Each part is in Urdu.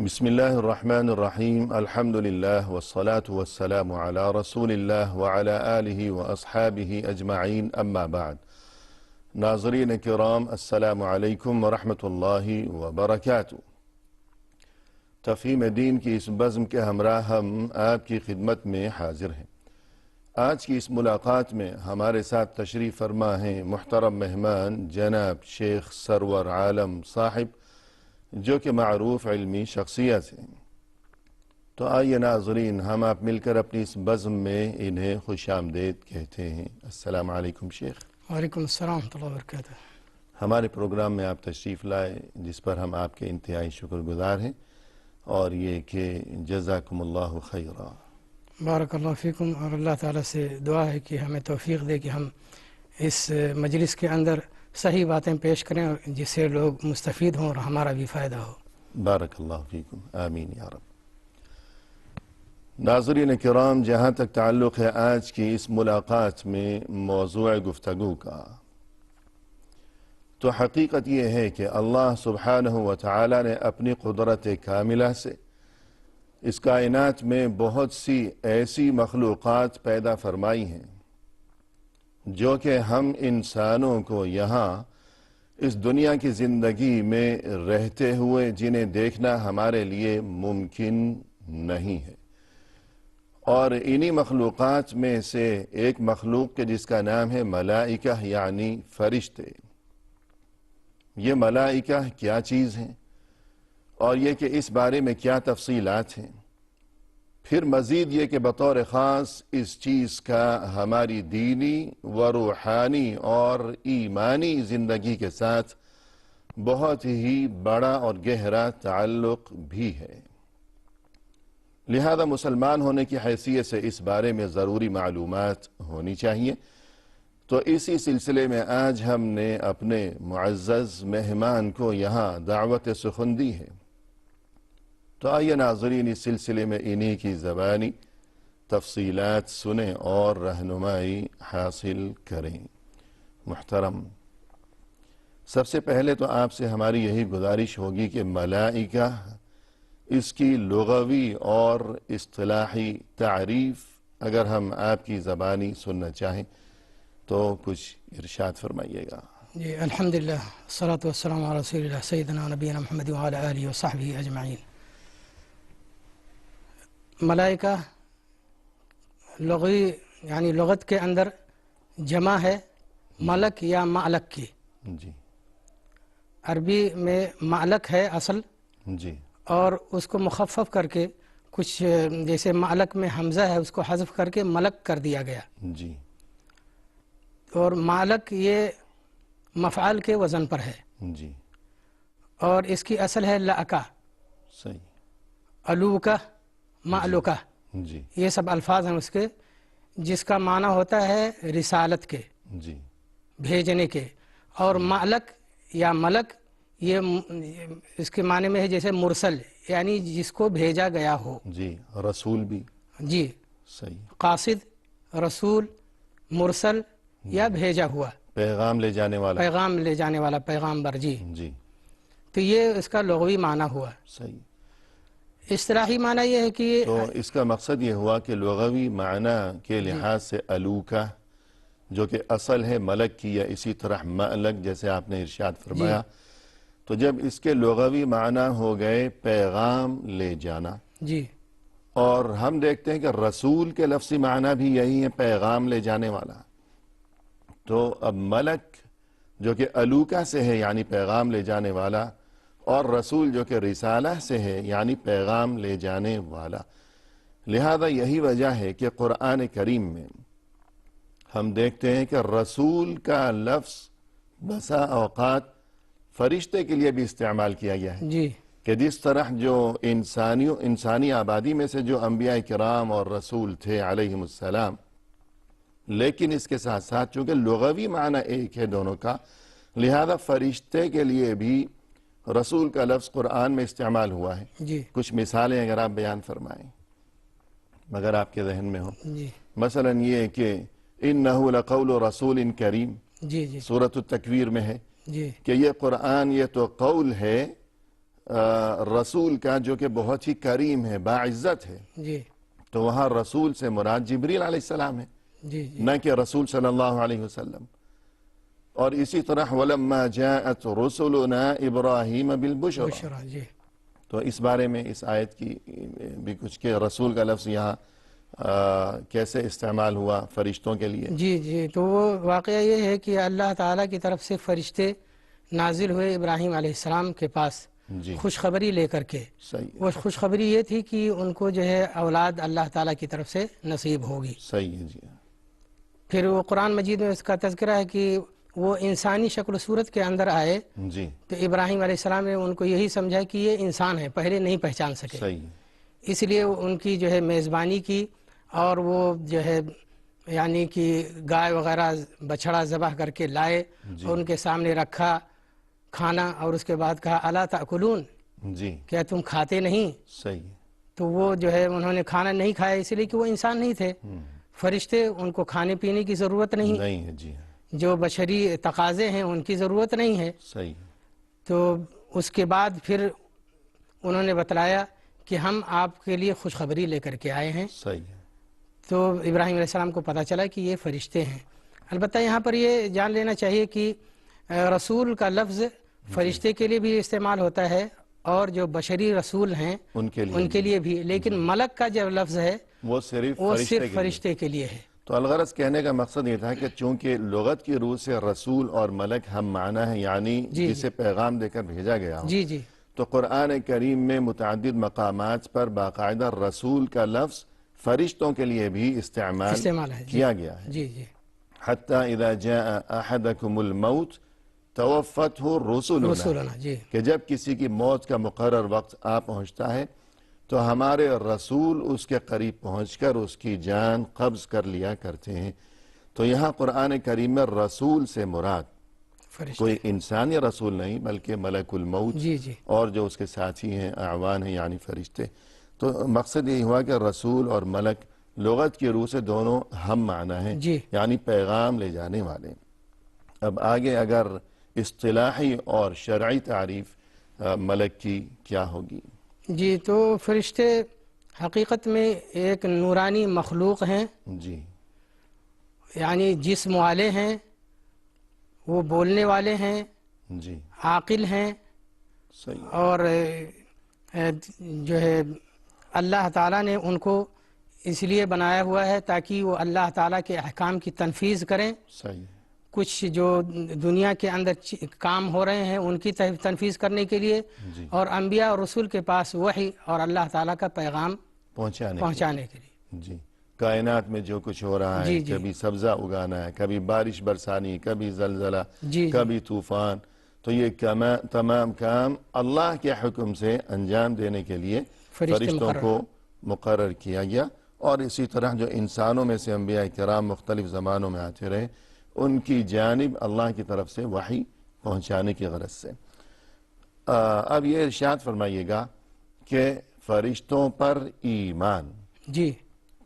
بسم الله الرحمن الرحیم الحمد للہ والصلاة والسلام علی رسول اللہ وعلی آلہ واصحابہ اجمعین اما بعد۔ ناظرین کرام السلام علیکم ورحمۃ اللہ وبرکاتہ۔ تفہیم دین کی اس بزم کے ہمراہ ہم آپ کی خدمت میں حاضر ہیں۔ آج کی اس ملاقات میں ہمارے ساتھ تشریف فرما ہیں محترم مہمان جناب شیخ سرور عالم صاحب، جو کہ معروف علمی شخصیت ہیں۔ تو آئیے ناظرین، ہم آپ مل کر اپنی اس بزم میں انہیں خوش آمدید کہتے ہیں۔ السلام علیکم شیخ۔ وعلیکم السلام ورحمۃ اللہ وبرکاتہ۔ ہمارے پروگرام میں آپ تشریف لائے، جس پر ہم آپ کے انتہائی شکر گزار ہیں، اور یہ کہ جزاکم اللہ خیرا۔ بارک اللہ فیکم، اور اللہ تعالیٰ سے دعا ہے کہ ہمیں توفیق دے کہ ہم اس مجلس کے اندر صحیح باتیں پیش کریں اور جس سے لوگ مستفید ہوں اور ہمارا بھی فائدہ ہو۔ بارک اللہ فیکم، آمین یا رب۔ ناظرین کرام، جہاں تک تعلق ہے آج کی اس ملاقات میں موضوع گفتگو کا، تو حقیقت یہ ہے کہ اللہ سبحانہ و تعالی نے اپنی قدرت کاملہ سے اس کائنات میں بہت سی ایسی مخلوقات پیدا فرمائی ہیں جو کہ ہم انسانوں کو یہاں اس دنیا کی زندگی میں رہتے ہوئے جنہیں دیکھنا ہمارے لیے ممکن نہیں ہے۔ اور انہی مخلوقات میں سے ایک مخلوق کے جس کا نام ہے ملائکہ، یعنی فرشتے۔ یہ ملائکہ کیا چیز ہیں، اور یہ کہ اس بارے میں کیا تفصیلات ہیں، پھر مزید یہ کہ بطور خاص اس چیز کا ہماری دینی و روحانی اور ایمانی زندگی کے ساتھ بہت ہی بڑا اور گہرا تعلق بھی ہے۔ لہذا مسلمان ہونے کی حیثیت سے اس بارے میں ضروری معلومات ہونی چاہیے۔ تو اسی سلسلے میں آج ہم نے اپنے معزز مہمان کو یہاں دعوت سخن دی ہے۔ تو آئیے ناظرین، اس سلسلے میں انہی کی زبانی تفصیلات سنیں اور رہنمائی حاصل کریں۔ محترم، سب سے پہلے تو آپ سے ہماری یہی گزارش ہوگی کہ ملائکہ، اس کی لغوی اور اصطلاحی تعریف اگر ہم آپ کی زبانی سننا چاہیں تو کچھ ارشاد فرمائیے گا۔ جی، الحمدللہ والصلاة والسلام علی رسول اللہ سیدنا نبینا محمد وعلی آلہ وصحبہ اجمعین۔ ملائکہ لغوی یعنی لغت کے اندر جمع ہے ملک یا معلک کی۔ جی، عربی میں معلک ہے اصل، جی، اور اس کو مخفف کر کے کچھ جیسے معلک میں حمزہ ہے اس کو حذف کر کے ملک کر دیا گیا۔ جی، اور معلک یہ مفعال کے وزن پر ہے، جی، اور اس کی اصل ہے لعکہ، صحیح، علوکہ، معلوکہ، جی، یہ سب الفاظ ہیں اس کے، جس کا معنی ہوتا ہے رسالت کے، جی، بھیجنے کے۔ اور معلک یا ملک یہ اس کے معنی میں ہے جیسے مرسل، یعنی جس کو بھیجا گیا ہو۔ جی، رسول بھی، جی، صحیح، قاصد، رسول، مرسل یا بھیجا ہوا، پیغام لے جانے والا، پیغام لے جانے والا، پیغامبر۔ جی، جی، تو یہ اس کا لغوی معنی ہوا۔ صحیح۔ اصطلاحی معنی یہ ہے کہ تو اس کا مقصد یہ ہوا کہ لغوی معنی کے لحاظ سے علوکہ، جو کہ اصل ہے ملک کی، یا اسی طرح ملک جیسے آپ نے ارشاد فرمایا، تو جب اس کے لغوی معنی ہو گئے پیغام لے جانا، جی، اور ہم دیکھتے ہیں کہ رسول کے لفظی معنی بھی یہی ہے، پیغام لے جانے والا۔ تو اب ملک جو کہ علوکہ سے ہے یعنی پیغام لے جانے والا، اور رسول جو کہ رسالہ سے ہے یعنی پیغام لے جانے والا، لہذا یہی وجہ ہے کہ قرآن کریم میں ہم دیکھتے ہیں کہ رسول کا لفظ بسا اوقات فرشتے کے لیے بھی استعمال کیا گیا ہے، جی، کہ جس طرح جو انسانی آبادی میں سے جو انبیاء کرام اور رسول تھے علیہم السلام، لیکن اس کے ساتھ ساتھ چونکہ لغوی معنی ایک ہے دونوں کا، لہذا فرشتے کے لیے بھی رسول کا لفظ قرآن میں استعمال ہوا ہے۔ جی، کچھ مثالیں اگر آپ بیان فرمائیں مگر آپ کے ذہن میں ہو، جی، مثلا یہ کہ اِنَّهُ لَقَوْلُ رَسُولٍ کریم، جی، جی، سورۃ التکویر میں ہے جی، کہ یہ قرآن، یہ تو قول ہے رسول کا جو کہ بہت ہی کریم ہے، باعزت ہے، جی تو وہاں رسول سے مراد جبریل علیہ السلام ہے، جی جی نہ کہ رسول صلی اللہ علیہ وسلم۔ اور اسی طرح وَلَمَّا جَاءَتْ رُسُلُنَا إِبْرَاهِيمَ بِالْبُشْرَى، بشرا جی تو اس بارے میں اس آیت کی بھی کچھ کہ رسول کا لفظ یہاں کیسے استعمال ہوا فرشتوں کے لیے؟ جی جی تو وہ واقعہ یہ ہے کہ اللہ تعالیٰ کی طرف سے فرشتے نازل ہوئے ابراہیم علیہ السلام کے پاس جی خوشخبری لے کر کے۔ صحیح وہ خوشخبری یہ تھی کہ ان کو جو ہے اولاد اللہ تعالیٰ کی طرف سے نصیب ہوگی۔ صحیح ہے جی پھر وہ قرآن مجید میں اس کا تذکرہ ہے کہ وہ انسانی شکل و صورت کے اندر آئے جی تو ابراہیم علیہ السلام نے ان کو یہی سمجھا کہ یہ انسان ہے، پہلے نہیں پہچان سکے، صحیح اس لیے ان کی جو ہے میزبانی کی اور وہ جو ہے یعنی کہ گائے وغیرہ بچھڑا ذبح کر کے لائے اور ان کے سامنے رکھا کھانا، اور اس کے بعد کہا الا تاکلون، جی کیا تم کھاتے نہیں؟ صحیح تو وہ جو ہے انہوں نے کھانا نہیں کھایا، اس لیے کہ وہ انسان نہیں تھے، فرشتے، ان کو کھانے پینے کی ضرورت نہیں، نہیں ہے جی جو بشری تقاضے ہیں ان کی ضرورت نہیں ہے۔ صحیح تو اس کے بعد پھر انہوں نے بتلایا کہ ہم آپ کے لیے خوشخبری لے کر کے آئے ہیں۔ صحیح ہے تو ابراہیم علیہ السلام کو پتہ چلا کہ یہ فرشتے ہیں۔ البتہ یہاں پر یہ جان لینا چاہیے کہ رسول کا لفظ فرشتے کے لیے بھی استعمال ہوتا ہے اور جو بشری رسول ہیں ان کے لیے بھی، لیکن ملک کا جو لفظ ہے وہ صرف وہ فرشتے صرف فرشتے کے لیے ہے۔ تو الغرض کہنے کا مقصد یہ تھا کہ چونکہ لغت کی روح سے رسول اور ملک ہم معنی ہے، یعنی جسے پیغام دے کر بھیجا گیا ہو، جی جی تو قرآن کریم میں متعدد مقامات پر باقاعدہ رسول کا لفظ فرشتوں کے لیے بھی استعمال ہے کیا گیا ہے۔ جی جی حتی اذا جاء احدکم الموت توفتہ رسولنا، رسولنا جی کہ جب کسی کی موت کا مقرر وقت آ پہنچتا ہے تو ہمارے رسول اس کے قریب پہنچ کر اس کی جان قبض کر لیا کرتے ہیں۔ تو یہاں قرآن کریم میں رسول سے مراد فرشتے کوئی انسانی رسول نہیں بلکہ ملک الموت جی جی اور جو اس کے ساتھی ہیں اعوان ہیں یعنی فرشتے۔ تو مقصد یہی ہوا کہ رسول اور ملک لغت کی روح سے دونوں ہم معنی ہیں، جی یعنی پیغام لے جانے والے۔ اب آگے اگر اصطلاحی اور شرعی تعریف ملک کی کیا ہوگی؟ جی تو فرشتے حقیقت میں ایک نورانی مخلوق ہیں، جی یعنی جسم والے ہیں، وہ بولنے والے ہیں، جی عاقل ہیں، صحیح اور جو ہے اللہ تعالیٰ نے ان کو اس لیے بنایا ہوا ہے تاکہ وہ اللہ تعالیٰ کے احکام کی تنفیذ کریں، صحیح کچھ جو دنیا کے اندر کام ہو رہے ہیں ان کی تنفیذ کرنے کے لیے، جی اور انبیاء اور رسول کے پاس وحی اور اللہ تعالیٰ کا پیغام پہنچانے کے لیے۔ جی کائنات میں جو کچھ ہو رہا ہے، جی جی کبھی سبزہ اگانا ہے، کبھی بارش برسانی، کبھی زلزلہ، جی کبھی طوفان، تو یہ تمام کام اللہ کے حکم سے انجام دینے کے لیے فرشتوں کو مقرر کیا گیا۔ اور اسی طرح جو انسانوں میں سے انبیاء کرام مختلف زمانوں میں آتے رہے، ان کی جانب اللہ کی طرف سے وحی پہنچانے کی غرض سے۔ اب یہ ارشاد فرمائیے گا کہ فرشتوں پر ایمان، جی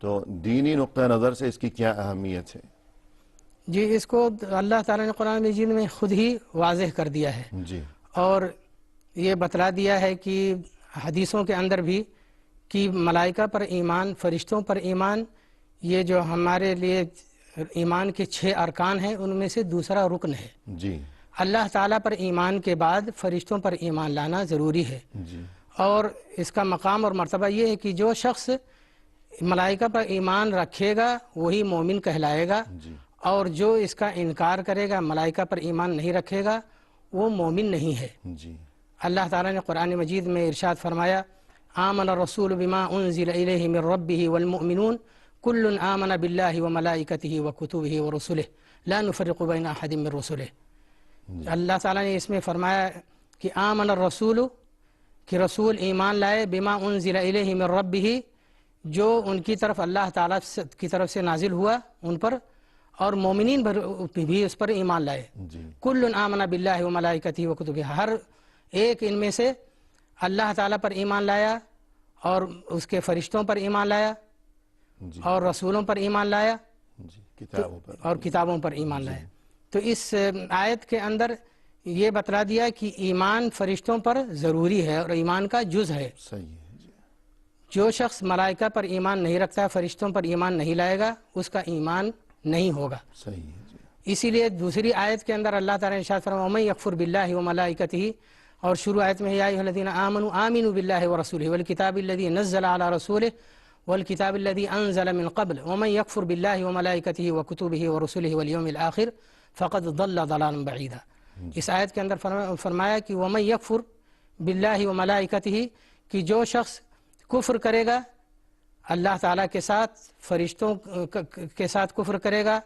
تو دینی نقطہ نظر سے اس کی کیا اہمیت ہے؟ جی اس کو اللہ تعالیٰ نے قرآن مجید میں خود ہی واضح کر دیا ہے، جی اور یہ بتلا دیا ہے کہ حدیثوں کے اندر بھی کہ ملائکہ پر ایمان، فرشتوں پر ایمان، یہ جو ہمارے لیے ایمان کے 6 ارکان ہیں ان میں سے دوسرا رکن ہے۔ جی اللہ تعالیٰ پر ایمان کے بعد فرشتوں پر ایمان لانا ضروری ہے، جی اور اس کا مقام اور مرتبہ یہ ہے کہ جو شخص ملائکہ پر ایمان رکھے گا وہی مومن کہلائے گا، جی اور جو اس کا انکار کرے گا، ملائکہ پر ایمان نہیں رکھے گا، وہ مومن نہیں ہے۔ جی اللہ تعالیٰ نے قرآن مجید میں ارشاد فرمایا آمن الرسول بما انزل الیہ من ربہ والمؤمنون کل آمن باللہ وملائکتہ وکتبہ ورسلہ لا نفرق بین احد من رسلہ۔ اللہ تعالیٰ نے اس میں فرمایا کہ آمن الرسول، کہ رسول ایمان لائے، بما انزل الیہ من ربہ، جو ان کی طرف اللہ تعالیٰ کی طرف سے نازل ہوا ان پر، اور مومنین بھی اس پر ایمان لائے۔ جی کل آمن باللہ وملائکتہ وکتبہ، ہر ایک ان میں سے اللہ تعالیٰ پر ایمان لایا اور اس کے فرشتوں پر ایمان لایا جی اور رسولوں پر ایمان لایا جی کتابوں پر اور کتابوں پر ایمان لایا۔ تو اس آیت کے اندر یہ بتلا دیا کہ ایمان فرشتوں پر ضروری ہے اور ایمان کا جز ہے. صحیح ہے جی. جو شخص ملائکہ پر ایمان نہیں رکھتا، فرشتوں پر ایمان نہیں لائے گا، اس کا ایمان نہیں ہوگا. صحیح ہے جی. اسی لیے دوسری آیت کے اندر اللہ تعالیٰ نے ارشاد فرمایا وَمَن یکفر باللہ وملائکتہ، اور شروع آیت میں یا ایھا الذین آمنوا آمنوا باللہ ورسولہ والکتاب الذی نزل علی رسولہ والکتاب الذی انزل من قبل ومن یکفر باللہ وملائکتہ وکتبہ ورسلہ والیوم الآخر فقد ضل ضلالا بعیدا. اس آیت کے اندر فرمایا کہ وَمَن یکفر باللہ وملائکتہ، کہ جو شخص کفر کرے گا اللہ تعالیٰ کے ساتھ، فرشتوں کے ساتھ کفر کرے گا،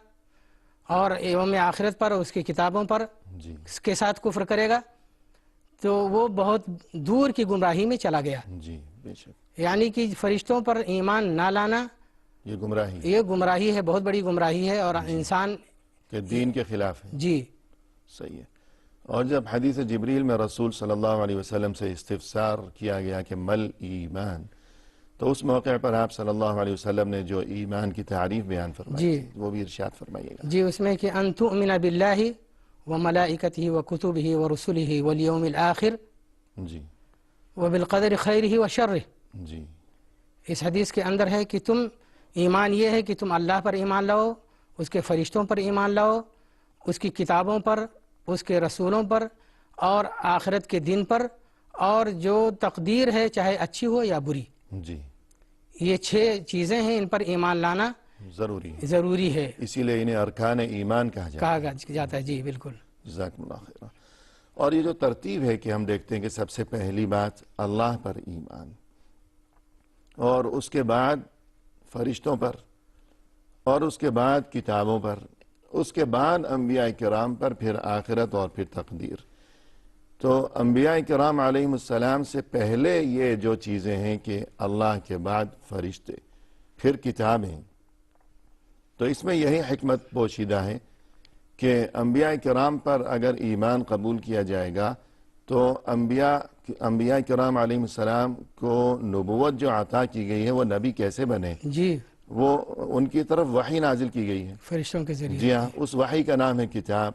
اور یوم آخرت پر، اس کی کتابوں پر جی کے ساتھ کفر کرے گا، تو وہ بہت دور کی گمراہی میں چلا گیا. جی بے شک. یعنی کہ فرشتوں پر ایمان نہ لانا یہ گمراہی یہ گمراہی ہے، بہت بڑی گمراہی ہے، اور انسان کے دین کے خلاف ہے. جی صحیح ہے. اور جب حدیث جبریل میں رسول صلی اللہ علیہ وسلم سے استفسار کیا گیا کہ مل ایمان، تو اس موقع پر آپ صلی اللہ علیہ وسلم نے جو ایمان کی تعریف بیان فرمائی جی تھی، وہ بھی ارشاد فرمائیے گا. جی اس میں کہ ان تؤمن باللہ وملائکتہ وکتبہ ورسلہ والیوم الآخر جی وبالقدر خیرہ وشرہ. جی اس حدیث کے اندر ہے کہ تم ایمان یہ ہے کہ تم اللہ پر ایمان لاؤ، اس کے فرشتوں پر ایمان لاؤ، اس کی کتابوں پر، اس کے رسولوں پر، اور آخرت کے دن پر، اور جو تقدیر ہے چاہے اچھی ہو یا بری. جی یہ 6 چیزیں ہیں، ان پر ایمان لانا ضروری ہے. اسی لیے انہیں ارکان ایمان کہا جاتا ہے. جی بالکل. جزاکم اللہ خیر. اور یہ جو ترتیب ہے کہ ہم دیکھتے ہیں کہ سب سے پہلی بات اللہ پر ایمان، اور اس کے بعد فرشتوں پر، اور اس کے بعد کتابوں پر، اس کے بعد انبیاء کرام پر، پھر آخرت، اور پھر تقدیر. تو انبیاء کرام علیہ السلام سے پہلے یہ جو چیزیں ہیں کہ اللہ کے بعد فرشتے، پھر کتابیں، تو اس میں یہی حکمت پوشیدہ ہے کہ انبیاء کرام پر اگر ایمان قبول کیا جائے گا تو انبیاء کرام علیہ السلام کو نبوت جو عطا کی گئی ہے وہ نبی کیسے بنے؟ جی وہ ان کی طرف وحی نازل کی گئی ہے فرشتوں کے ذریعے. جی ہاں، اس وحی کا نام ہے کتاب،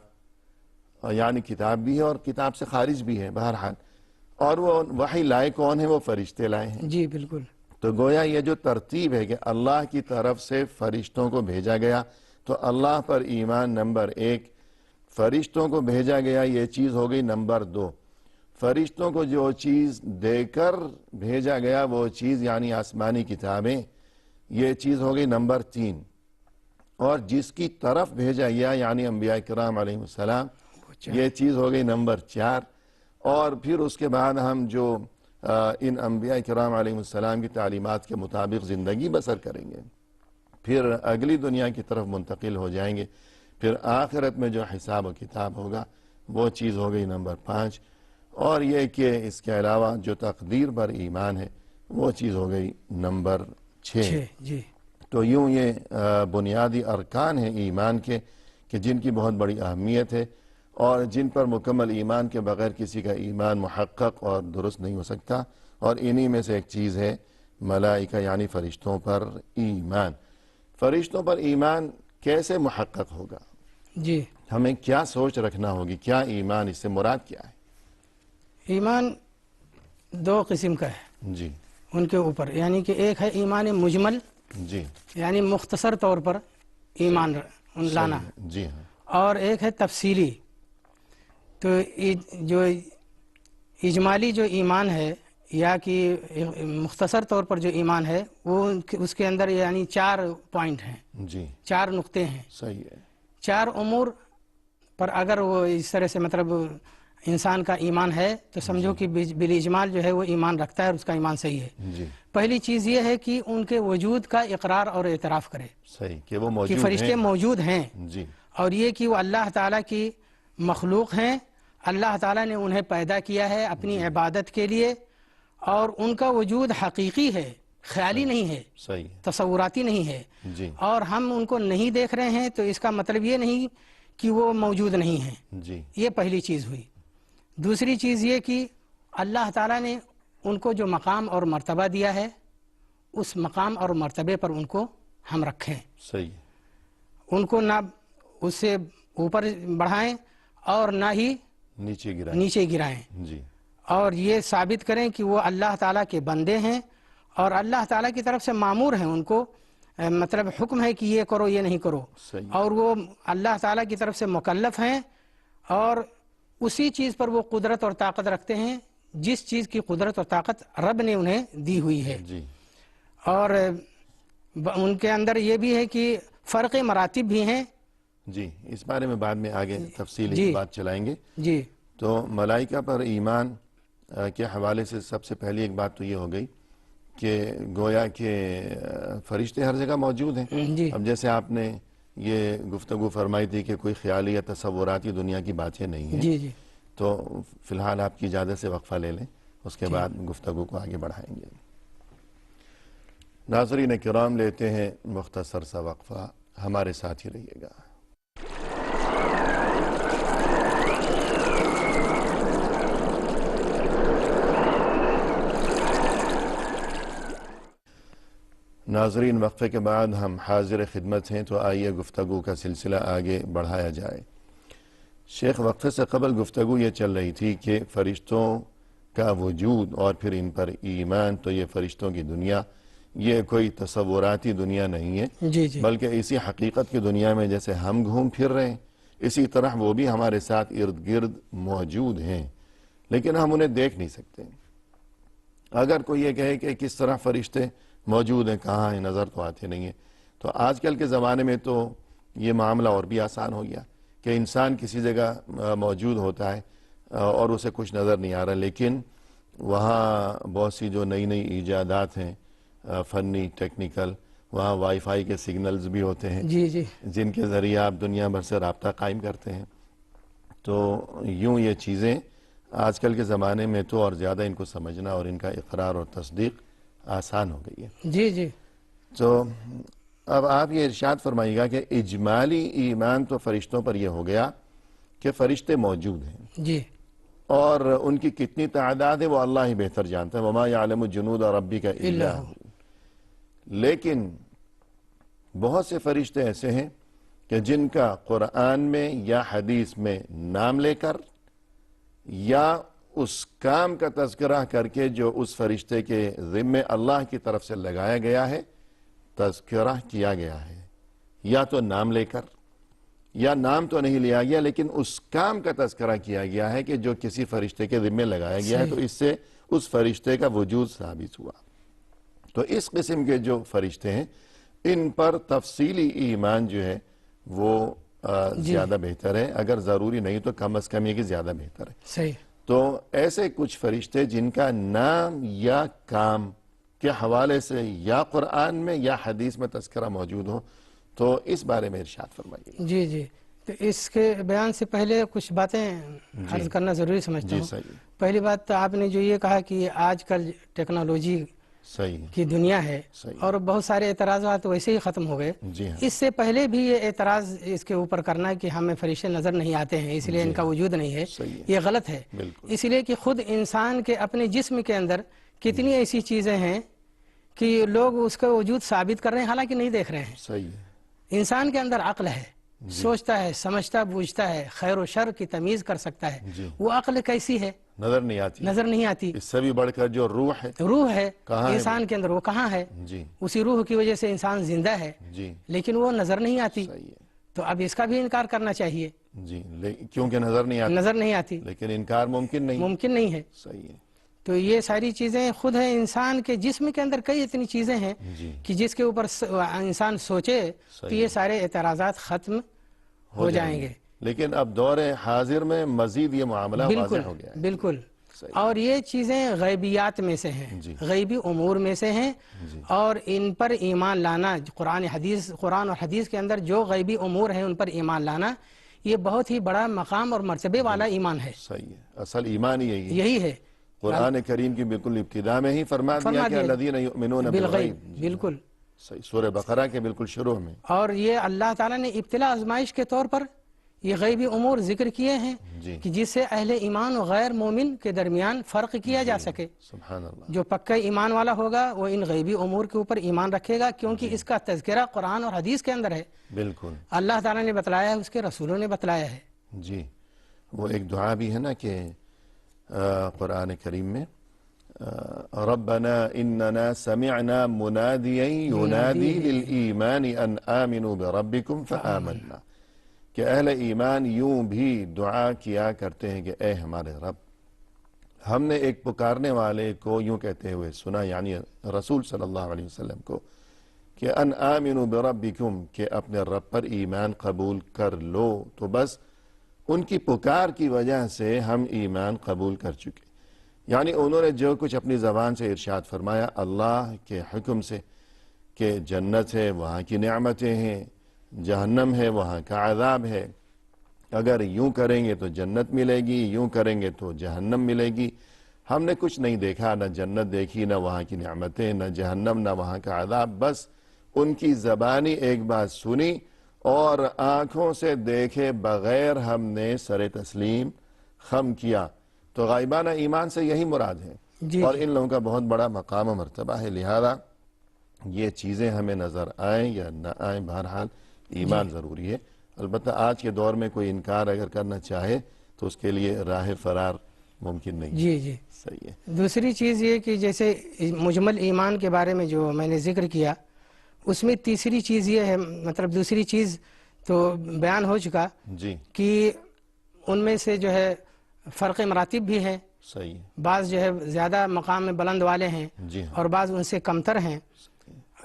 یعنی کتاب بھی ہے اور کتاب سے خارج بھی ہے بہرحال. اور وہ وحی لائے کون ہے؟ وہ فرشتے لائے ہیں. جی بالکل. تو گویا یہ جو ترتیب ہے کہ اللہ کی طرف سے فرشتوں کو بھیجا گیا، تو اللہ پر ایمان نمبر 1، فرشتوں کو بھیجا گیا یہ چیز ہو گئی نمبر 2، فرشتوں کو جو چیز دے کر بھیجا گیا وہ چیز یعنی آسمانی کتابیں، یہ چیز ہو گئی نمبر 3، اور جس کی طرف بھیجا گیا یعنی انبیاء کرام علیہ السلام، یہ چیز ہو گئی نمبر 4. اور پھر اس کے بعد ہم جو ان انبیاء کرام علیہ السلام کی تعلیمات کے مطابق زندگی بسر کریں گے، پھر اگلی دنیا کی طرف منتقل ہو جائیں گے، پھر آخرت میں جو حساب و کتاب ہوگا وہ چیز ہو گئی نمبر 5. اور یہ کہ اس کے علاوہ جو تقدیر پر ایمان ہے وہ چیز ہو گئی نمبر 6. جی تو یوں یہ بنیادی ارکان ہیں ایمان کے کہ جن کی بہت بڑی اہمیت ہے، اور جن پر مکمل ایمان کے بغیر کسی کا ایمان محقق اور درست نہیں ہو سکتا. اور انہی میں سے ایک چیز ہے ملائکہ یعنی فرشتوں پر ایمان. فرشتوں پر ایمان کیسے محقق ہوگا؟ جی ہمیں کیا سوچ رکھنا ہوگی؟ کیا ایمان، اس سے مراد کیا ہے؟ ایمان 2 قسم کا ہے جی ان کے اوپر، یعنی کہ ایک ہے ایمان مجمل، جی یعنی مختصر طور پر ایمان لانا، جی ہاں، اور ایک ہے تفصیلی. تو جو اجمالی جو ایمان ہے یا کہ مختصر طور پر جو ایمان ہے وہ اس کے اندر یعنی 4 پوائنٹ ہیں، جی 4 نقطے ہیں. صحیح ہے. 4 امور پر اگر وہ اس طرح سے مطلب انسان کا ایمان ہے تو سمجھو کہ بالاجمال جو ہے وہ ایمان رکھتا ہے اور اس کا ایمان صحیح ہے. جی پہلی چیز یہ ہے کہ ان کے وجود کا اقرار اور اعتراف کرے صحیح کہ وہ کہ موجود فرشتے ہیں. موجود ہیں، جی اور یہ کہ وہ اللہ تعالیٰ کی مخلوق ہیں، اللہ تعالیٰ نے انہیں پیدا کیا ہے اپنی عبادت کے لیے، اور ان کا وجود حقیقی ہے، خیالی نہیں ہے، صحیح ہے. تصوراتی نہیں ہے. جی اور ہم ان کو نہیں دیکھ رہے ہیں تو اس کا مطلب یہ نہیں کہ وہ موجود نہیں ہیں. جی یہ پہلی چیز ہوئی. دوسری چیز یہ کہ اللہ تعالیٰ نے ان کو جو مقام اور مرتبہ دیا ہے اس مقام اور مرتبے پر ان کو ہم رکھیں، صحیح ہے. ان کو نہ اس سے اوپر بڑھائیں اور نہ ہی نیچے گرائیں جی، اور یہ ثابت کریں کہ وہ اللہ تعالیٰ کے بندے ہیں اور اللہ تعالیٰ کی طرف سے مامور ہیں، ان کو مطلب حکم ہے کہ یہ کرو یہ نہیں کرو، صحیح، اور وہ اللہ تعالیٰ کی طرف سے مکلف ہیں اور اسی چیز پر وہ قدرت اور طاقت رکھتے ہیں جس چیز کی قدرت اور طاقت رب نے انہیں دی ہوئی ہے۔ جی اور ان کے اندر یہ بھی ہے کہ فرق مراتب بھی ہیں۔ جی، اس بارے میں بعد میں آگے تفصیلی جی بات چلائیں گے۔ جی تو ملائکہ پر ایمان کے حوالے سے سب سے پہلی ایک بات تو یہ ہو گئی کہ گویا کہ فرشتے ہر جگہ موجود ہیں۔ جی اب جیسے آپ نے یہ گفتگو فرمائی تھی کہ کوئی خیالی یا تصوراتی دنیا کی باتیں نہیں ہیں، جی جی تو فی الحال آپ کی اجازت سے وقفہ لے لیں، اس کے بعد گفتگو کو آگے بڑھائیں گے۔ ناظرین کرام، لیتے ہیں مختصر سا وقفہ، ہمارے ساتھ ہی رہیے گا۔ ناظرین، وقفے کے بعد ہم حاضر خدمت ہیں، تو آئیے گفتگو کا سلسلہ آگے بڑھایا جائے۔ شیخ، وقفے سے قبل گفتگو یہ چل رہی تھی کہ فرشتوں کا وجود اور پھر ان پر ایمان، تو یہ فرشتوں کی دنیا یہ کوئی تصوراتی دنیا نہیں ہے، جی جی بلکہ اسی حقیقت کی دنیا میں جیسے ہم گھوم پھر رہے ہیں اسی طرح وہ بھی ہمارے ساتھ ارد گرد موجود ہیں، لیکن ہم انہیں دیکھ نہیں سکتے۔ اگر کوئی یہ کہے کہ کس طرح فرشتے موجود ہیں، کہاں ہیں، نظر تو آتے نہیں ہیں، تو آج کل کے زمانے میں تو یہ معاملہ اور بھی آسان ہو گیا کہ انسان کسی جگہ موجود ہوتا ہے اور اسے کچھ نظر نہیں آ رہا، لیکن وہاں بہت سی جو نئی ایجادات ہیں فنی ٹیکنیکل، وہاں وائی فائی کے سگنلز بھی ہوتے ہیں جی جی جن کے ذریعے آپ دنیا بھر سے رابطہ قائم کرتے ہیں۔ تو یوں یہ چیزیں آج کل کے زمانے میں تو اور زیادہ ان کو سمجھنا اور ان کا اقرار اور تصدیق آسان ہو گئی ہے۔ جی جی تو اب آپ یہ ارشاد فرمائیے گا کہ اجمالی ایمان تو فرشتوں پر یہ ہو گیا کہ فرشتے موجود ہیں، جی اور ان کی کتنی تعداد ہے وہ اللہ ہی بہتر جانتا ہے، وما یعلم جنود ربک الا ہو۔ لیکن بہت سے فرشتے ایسے ہیں کہ جن کا قرآن میں یا حدیث میں نام لے کر یا اس کام کا تذکرہ کر کے جو اس فرشتے کے ذمے اللہ کی طرف سے لگایا گیا ہے، تذکرہ کیا گیا ہے، یا تو نام لے کر، یا نام تو نہیں لیا گیا لیکن اس کام کا تذکرہ کیا گیا ہے کہ جو کسی فرشتے کے ذمے لگایا گیا ہے، تو اس سے اس فرشتے کا وجود ثابت ہوا۔ تو اس قسم کے جو فرشتے ہیں ان پر تفصیلی ایمان جو ہے وہ زیادہ بہتر ہے، اگر ضروری نہیں تو کم از کم یہ کہ زیادہ بہتر ہے۔ صحیح۔ تو ایسے کچھ فرشتے جن کا نام یا کام کے حوالے سے یا قرآن میں یا حدیث میں تذکرہ موجود ہو، تو اس بارے میں ارشاد فرمائیے۔ جی جی، تو اس کے بیان سے پہلے کچھ باتیں عرض کرنا ضروری سمجھتا ہوں۔ صحیح، پہلی بات تو آپ نے جو یہ کہا کہ آج کل ٹیکنالوجی صحیح کی دنیا ہے صحیح، اور بہت سارے اعتراضات ویسے ہی ختم ہو گئے۔ جی ہاں، اس سے پہلے بھی یہ اعتراض اس کے اوپر کرنا کہ ہمیں فرشتے نظر نہیں آتے ہیں اس لیے ان کا وجود نہیں ہے، صحیح ہے، یہ غلط ہے۔ بالکل، اس لیے کہ خود انسان کے اپنے جسم کے اندر کتنی ایسی چیزیں ہیں کہ لوگ اس کا وجود ثابت کر رہے ہیں حالانکہ نہیں دیکھ رہے ہیں۔ صحیح ہے، انسان کے اندر عقل ہے، سوچتا ہے، سمجھتا بوجھتا ہے، خیر و شر کی تمیز کر سکتا ہے، جی، وہ عقل کیسی ہے؟ نظر نہیں آتی، نظر نہیں آتی۔ اس سے بھی بڑھ کر جو روح ہے، روح ہے کہاں ہے انسان کے اندر، وہ کہاں ہے؟ جی اسی روح کی وجہ سے انسان زندہ ہے، جی، لیکن وہ نظر نہیں آتی، صحیح ہے، تو اب اس کا بھی انکار کرنا چاہیے۔ جی، کیونکہ نظر نہیں آتی، نظر نہیں آتی، لیکن انکار ممکن نہیں، ممکن نہیں ہے۔ صحیح ہے، تو یہ ساری چیزیں خود ہیں، انسان کے جسم کے اندر کئی اتنی چیزیں ہیں جی، کہ جس کے اوپر انسان سوچے تو یہ سارے اعتراضات ختم ہو جائیں گے۔ لیکن اب دور حاضر میں مزید یہ معاملہ واضح ہو گیا ہے۔ بالکل، صحیح، اور یہ چیزیں غیبیات میں سے ہیں، جی، غیبی امور میں سے ہیں، جی، اور ان پر ایمان لانا، قرآن اور حدیث کے اندر جو غیبی امور ہیں ان پر ایمان لانا، یہ بہت ہی بڑا مقام اور مرتبے والا ایمان ہے۔ صحیح ہے، اصل ایمان یہی ہے۔ قرآن کریم کی بالکل ابتدا میں ہی فرما دیا کہ الذین یؤمنون بالغیب، بالکل صحیح، سورہ بقرہ کے بالکل شروع میں۔ اور یہ اللہ تعالیٰ نے ابتلا آزمائش کے طور پر یہ غیبی امور ذکر کیے ہیں جی، کہ جس سے اہل ایمان و غیر مومن کے درمیان فرق کیا جا سکے۔ سبحان اللہ، جو پکا ایمان والا ہوگا وہ ان غیبی امور کے اوپر ایمان رکھے گا، کیونکہ اس کا تذکرہ قرآن اور حدیث کے اندر ہے، بالکل، اللہ تعالیٰ نے بتلایا ہے، اس کے رسولوں نے بتلایا ہے۔ جی، وہ ایک دعا بھی ہے نا کہ قرآن کریم میں ربنا اننا سمعنا منادیا ینادی للایمان ان آمنوا بربکم فآمنا، کہ اہل ایمان یوں بھی دعا کیا کرتے ہیں کہ اے ہمارے رب، ہم نے ایک پکارنے والے کو یوں کہتے ہوئے سنا، یعنی رسول صلی اللہ علیہ وسلم کو، کہ ان آمنوا بربکم، کہ اپنے رب پر ایمان قبول کر لو، تو بس ان کی پکار کی وجہ سے ہم ایمان قبول کر چکے. یعنی انہوں نے جو کچھ اپنی زبان سے ارشاد فرمایا اللہ کے حکم سے کہ جنت ہے وہاں کی نعمتیں ہیں، جہنم ہے وہاں کا عذاب ہے، اگر یوں کریں گے تو جنت ملے گی، یوں کریں گے تو جہنم ملے گی. ہم نے کچھ نہیں دیکھا، نہ جنت دیکھی، نہ وہاں کی نعمتیں، نہ جہنم، نہ وہاں کا عذاب، بس ان کی زبانی ایک بات سنی اور آنکھوں سے دیکھے بغیر ہم نے سر تسلیم خم کیا. تو غائبانہ ایمان سے یہی مراد ہے. اور ان لوگوں کا بہت بڑا مقام و مرتبہ ہے، لہذا یہ چیزیں ہمیں نظر آئیں یا نہ آئیں، بہرحال ایمان ضروری ہے. البتہ آج کے دور میں کوئی انکار اگر کرنا چاہے تو اس کے لیے راہ فرار ممکن نہیں. جی صحیح ہے. دوسری چیز یہ کہ جیسے مجمل ایمان کے بارے میں جو میں نے ذکر کیا، اس میں تیسری چیز یہ ہے، مطلب دوسری چیز تو بیان ہو چکا جی کہ ان میں سے جو ہے فرق مراتب بھی ہیں. صحیح. بعض جو ہے زیادہ مقام میں بلند والے ہیں جی ہاں. اور بعض ان سے کمتر ہیں.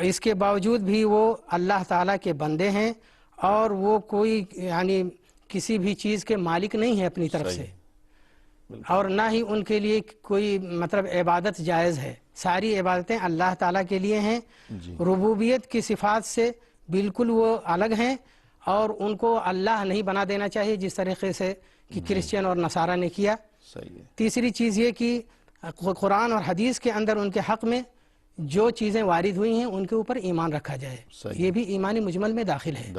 اس کے باوجود بھی وہ اللہ تعالیٰ کے بندے ہیں اور وہ کوئی یعنی کسی بھی چیز کے مالک نہیں ہے اپنی طرف سے، اور نہ ہی ان کے لیے کوئی مطلب عبادت جائز ہے. ساری عبادتیں اللہ تعالیٰ کے لیے ہیں. ربوبیت کی صفات سے بالکل وہ الگ ہیں اور ان کو اللہ نہیں بنا دینا چاہیے جس طریقے سے کہ کرسچین اور نصارہ نے کیا. تیسری چیز یہ کہ قرآن اور حدیث کے اندر ان کے حق میں جو چیزیں وارد ہوئی ہیں ان کے اوپر ایمان رکھا جائے، یہ بھی ایمانی مجمل میں داخل ہے.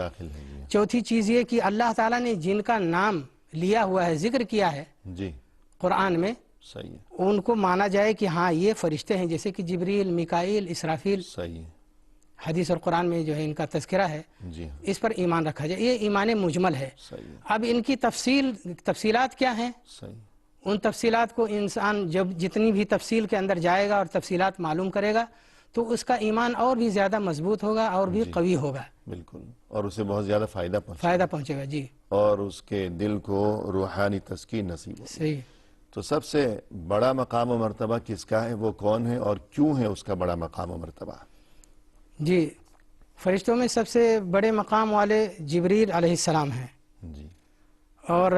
چوتھی چیز یہ کہ اللہ تعالیٰ نے جن کا نام لیا ہوا ہے، ذکر کیا ہے قرآن میں، ان کو مانا جائے کہ ہاں یہ فرشتے ہیں، جیسے کہ جبریل، میکائیل، اسرافیل. حدیث اور قرآن میں جو ہے ان کا تذکرہ ہے، اس پر ایمان رکھا جائے. یہ ایمان مجمل ہے. اب ان کی تفصیلات کیا ہیں؟ ان تفصیلات کو انسان جب جتنی بھی تفصیل کے اندر جائے گا اور تفصیلات معلوم کرے گا تو اس کا ایمان اور بھی زیادہ مضبوط ہوگا اور بھی قوی ہوگا. بالکل. اور اسے بہت زیادہ فائدہ پہنچے گا. جی. اور اس کے دل کو روحانی تسکین نصیب ہوگی. صحیح. تو سب سے بڑا مقام و مرتبہ کس کا ہے، وہ کون ہے اور کیوں ہے اس کا بڑا مقام و مرتبہ؟ جی، فرشتوں میں سب سے بڑے مقام والے جبریل علیہ السلام ہیں. جی. اور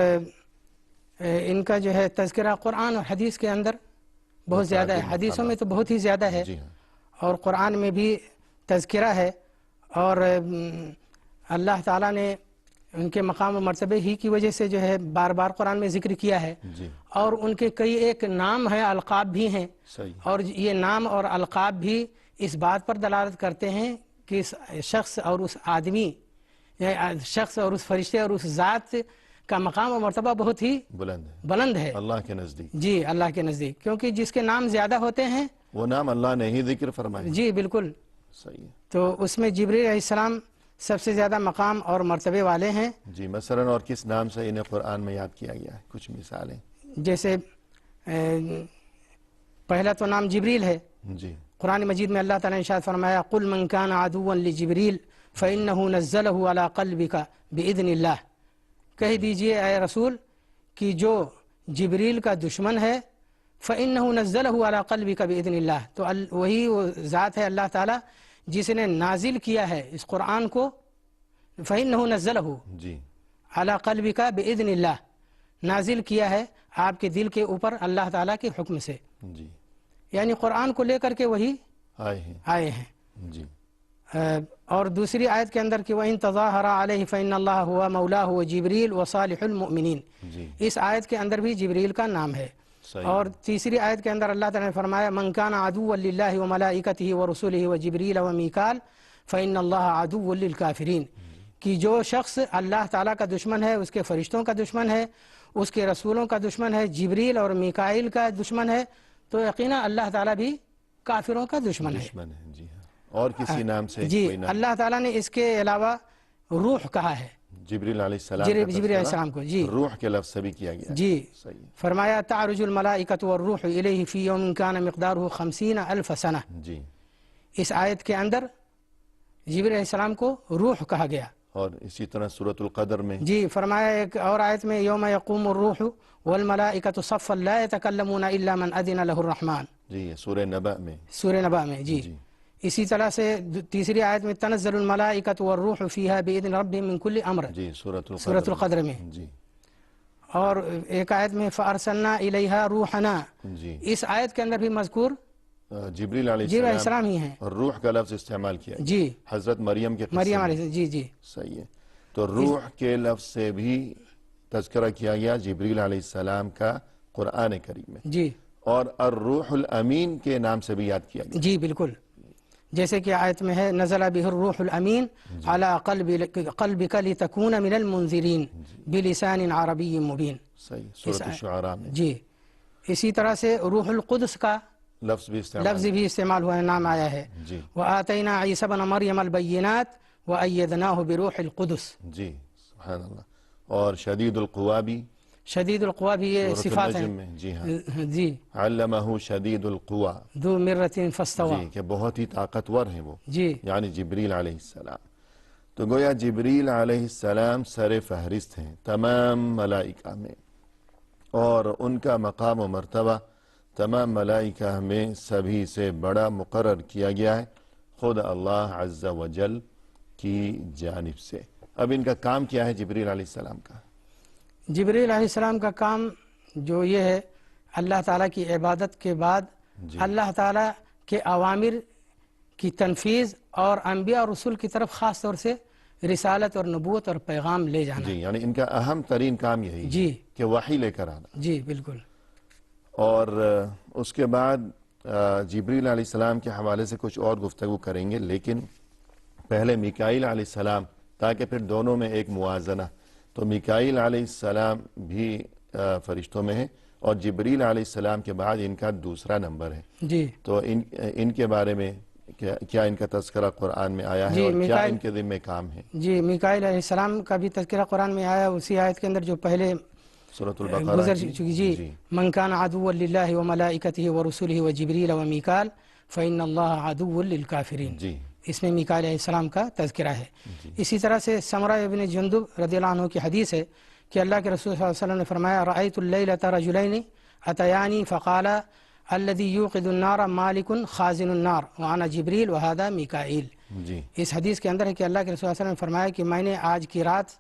ان کا جو ہے تذکرہ قرآن اور حدیث کے اندر بہت زیادہ ہے. حدیثوں میں تو بہت ہی زیادہ ہے اور قرآن میں بھی تذکرہ ہے. اور اللہ تعالیٰ نے ان کے مقام و مرتبے ہی کی وجہ سے جو ہے بار بار قرآن میں ذکر کیا ہے. اور ان کے کئی ایک نام ہیں، القاب بھی ہیں. اور یہ نام اور القاب بھی اس بات پر دلالت کرتے ہیں کہ اس شخص اور اس آدمی، شخص اور اس فرشتے اور اس ذات کا مقام و مرتبہ بہت ہی بلند ہے اللہ کے نزدیک. جی، اللہ کے نزدیک، کیونکہ جس کے نام زیادہ ہوتے ہیں وہ نام اللہ نے ہی ذکر فرمایا. جی بالکل. صحیح. تو اس میں جبریل علیہ السلام سب سے زیادہ مقام اور مرتبے والے ہیں. جی. مثلا اور کس نام سے انہیں قرآن میں یاد کیا گیا ہے؟ کچھ مثالیں. جیسے پہلا تو نام جبریل ہے. جی. قرآن مجید میں اللہ تعالیٰ نے ارشاد فرمایا قل من کان عدوا لجبریل فإنه نزله على قلبك بإذن اللہ. کہہ دیجئے اے رسول کہ جو جبریل کا دشمن ہے فإنه نزله على قلبك بإذن اللہ، تو وہی وہ ذات ہے اللہ تعالیٰ جس نے نازل کیا ہے اس قرآن کو. فإنه نزله على قلبك بإذن اللہ، نازل کیا ہے آپ کے دل کے اوپر اللہ تعالیٰ کے حکم سے. جی. یعنی قرآن کو لے کر کے وہی آئے ہیں. جی. اور دوسری آیت کے اندر کہ وَإِن تَظَاهَرَ عَلَيْهِ فَإِنَّ اللَّهَ هُوَ مَوْلَاهُ وَجِبْرِيلُ وَصَالِحُ الْمُؤْمِنِينَ. اس آیت کے اندر بھی جبریل کا نام ہے. اور تیسری آیت کے اندر اللہ تعالیٰ نے فرمایا مَن كَانَ عَدُوًّا لِلَّهِ وَمَلَائِكَتِهِ وَرُسُلِهِ وَجِبْرِيلَ وَمِيكَالَ فَإِنَّ اللَّهَ عَدُوٌّ لِلْكَافِرِينَ. کہ جو شخص اللہ تعالیٰ کا دشمن ہے، اس کے فرشتوں کا دشمن ہے، اس کے رسولوں کا دشمن ہے، جبریل اور میکائیل کا دشمن ہے، تو یقینا اللہ تعالیٰ بھی کافروں کا دشمن ہے. جی. اور کسی نام سے جی. اللہ تعالیٰ نے اس کے علاوہ روح کہا ہے. جبریل علیہ السلام کا جبریل علیہ تذکرہ السلام کو جی روح کے لفظ سے بھی کیا گیا ہے. جی صحیح. فرمایا تعرج الملائکۃ والروح الیہ فی یوم کان مقدارہ 50,000 سنہ. جی. اس آیت کے اندر جبریل علیہ السلام کو روح کہا گیا. اور اسی طرح سورۃ القدر میں جی فرمایا ایک اور آیت میں یوم یقوم الروح والملائکۃ صفا لا یتکلمون الا من اذن له الرحمن. جی سورہ نبأ میں. سورہ نبأ میں جی. اسی طرح سے تیسری آیت میں تنزل الملائکۃ والروح فیہا باذن ربہم من کل امر. جی سورۃ القدر میں. جی. اور ایک آیت میں فارسلنا الیہا روحنا. جی. اس آیت کے اندر بھی مذکور جبریل علیہ السلام ہی ہیں. اور روح کا لفظ استعمال کیا ہے. جی حضرت مریم کے قصے مریم میں. علیہ السلام. جی جی صحیح ہے. تو روح کے لفظ سے بھی تذکرہ کیا گیا جبریل علیہ السلام کا قرآن کریم میں. جی. اور الروح الامین کے نام سے بھی یاد کیا گیا. جی بالکل. جیسے کہ آیت میں ہے نزل به الروح الامین علی قلبک لتکون من المنذرین بلسان عربی مبین. صحیح. سورۃ الشعراء میں. جی. اسی طرح سے روح القدس کا لفظ بھی استعمال ہوا ہے، نام آیا ہے. جی. وآتینا عیسی ابن مریم البینات وأیدناہ بروح القدس. جی سبحان اللہ. اور شدید القوا بھی. شدید القوا بھی یہ صفات ہیں. جی ہاں. جی. علمہ شدید القوا. ذو مرۃ فاستوى. جی کہ بہت ہی طاقتور ہیں وہ. جی. یعنی جبریل علیہ السلام. تو گویا جبریل علیہ السلام سر فہرست ہیں تمام ملائکہ میں، اور ان کا مقام و مرتبہ تمام ملائکہ میں سبھی سے بڑا مقرر کیا گیا ہے خود اللہ عز و جل کی جانب سے. اب ان کا کام کیا ہے جبریل علیہ السلام کا؟ جبریل علیہ السلام کا کام جو یہ ہے اللہ تعالیٰ کی عبادت کے بعد اللہ تعالیٰ کے اوامر کی تنفیذ اور انبیاء اور رسول کی طرف خاص طور سے رسالت اور نبوت اور پیغام لے جانا. جی یعنی ان کا اہم ترین کام یہی جی ہے کہ وحی لے کر آنا. جی بالکل. اور اس کے بعد جبریل علیہ السلام کے حوالے سے کچھ اور گفتگو کریں گے، لیکن پہلے میکائیل علیہ السلام، تاکہ پھر دونوں میں ایک موازنہ. تو میکائیل علیہ السلام بھی فرشتوں میں ہے، اور جبریل علیہ السلام کے بعد ان کا دوسرا نمبر ہے. جی. تو ان کے بارے میں کیا ان کا تذکرہ قرآن میں آیا ہے، اور کیا ان کے ذمہ کام ہے؟ جی میکائیل علیہ السلام کا بھی تذکرہ قرآن میں آیا. اسی آیت کے اندر جو پہلے سورۃ البقرہ گزر چکی. جی. من کان عدوا للہ وملائکتہ ورسلہ وجبریل ومیکال فإن اللہ عدو للکافرین. جی. اس میں میکائیل علیہ السلام کا تذکرہ ہے. اسی طرح سے سمرہ ابن جندب رضی اللہ عنہ کی حدیث ہے کہ اللہ کے رسول صلی اللہ علیہ وسلم نے فرمایا رأیت اللیلۃ رجلین اتیانی فقالا الذی یوقد النار مالک خازن النار وانا جبریل وہذا میکائیل. جی. اس حدیث کے اندر ہے کہ اللہ کے رسول صلی اللہ علیہ وسلم نے فرمایا کہ میں نے آج کی رات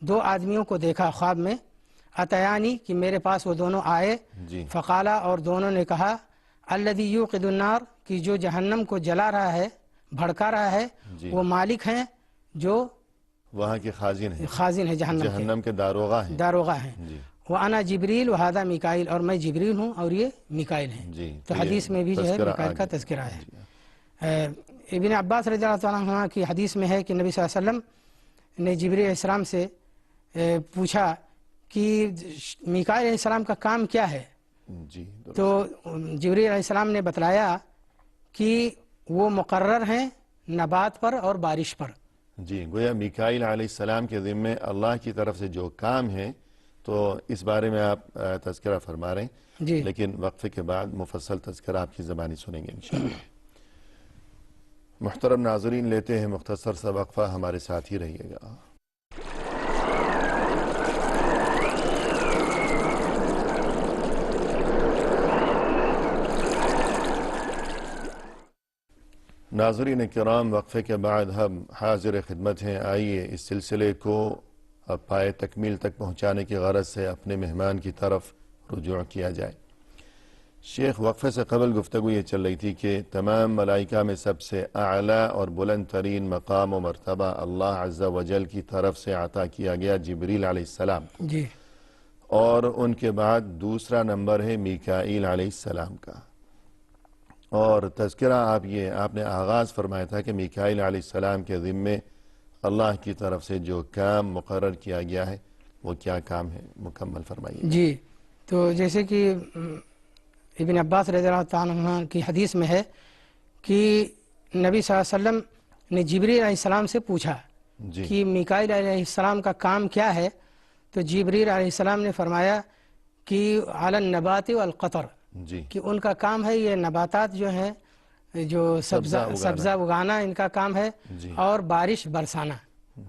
دو آدمیوں کو دیکھا خواب میں، اتیانی کہ میرے پاس وہ دونوں آئے، فقالا اور دونوں نے کہا الذی یوقد النار کہ جو جہنم کو جلا رہا ہے، بھڑکا رہا ہے، وہ مالک ہیں جو وہاں کے خازن ہے جہنم کے داروغہ ہیں. وَأَنَا جبریل وَهَذَا میکائیل، اور میں جبریل ہوں اور یہ میکائیل ہیں. تو حدیث میں بھی جو ہے میکائیل کا تذکرہ ہے. ابن عباس رضی اللہ عنہ کی حدیث میں ہے کہ نبی صلی اللہ علیہ وسلم نے جبریل علیہ السلام سے پوچھا کہ میکائیل علیہ السلام کا کام کیا ہے. تو جبریل علیہ السلام نے بتلایا کہ وہ مقرر ہیں نبات پر اور بارش پر. جی گویا میکائیل علیہ السلام کے ذمے اللہ کی طرف سے جو کام ہے، تو اس بارے میں آپ تذکرہ فرما رہے ہیں. جی. لیکن وقفے کے بعد مفصل تذکرہ آپ کی زبانی سنیں گے انشاءاللہ. محترم ناظرین، لیتے ہیں مختصر سا وقفہ، ہمارے ساتھ ہی رہیے گا. ناظرین کرام، وقفے کے بعد ہم حاضر خدمت ہیں. آئیے اس سلسلے کو اب پائے تکمیل تک پہنچانے کی غرض سے اپنے مہمان کی طرف رجوع کیا جائے. شیخ، وقفے سے قبل گفتگو یہ چل رہی تھی کہ تمام ملائکہ میں سب سے اعلیٰ اور بلند ترین مقام و مرتبہ اللہ عز و جل کی طرف سے عطا کیا گیا جبریل علیہ السلام کو. جی. اور ان کے بعد دوسرا نمبر ہے میکائیل علیہ السلام کا. اور تذکرہ آپ نے آغاز فرمایا تھا کہ میکائیل علیہ السلام کے ذمے اللہ کی طرف سے جو کام مقرر کیا گیا ہے وہ کیا کام ہے، مکمل فرمائیے. جی. تو جیسے کہ ابن عباس رضی اللہ عنہ کی حدیث میں ہے کہ نبی صلی اللہ علیہ وسلم نے جبریل علیہ السلام سے پوچھا جی کہ میکائیل علیہ السلام کا کام کیا ہے، تو جبریل علیہ السلام نے فرمایا کہ علی النبات والقطر، جی کہ ان کا کام ہے یہ نباتات جو ہیں، جو سبزہ اگانا ان کا کام ہے، جی اور بارش برسانا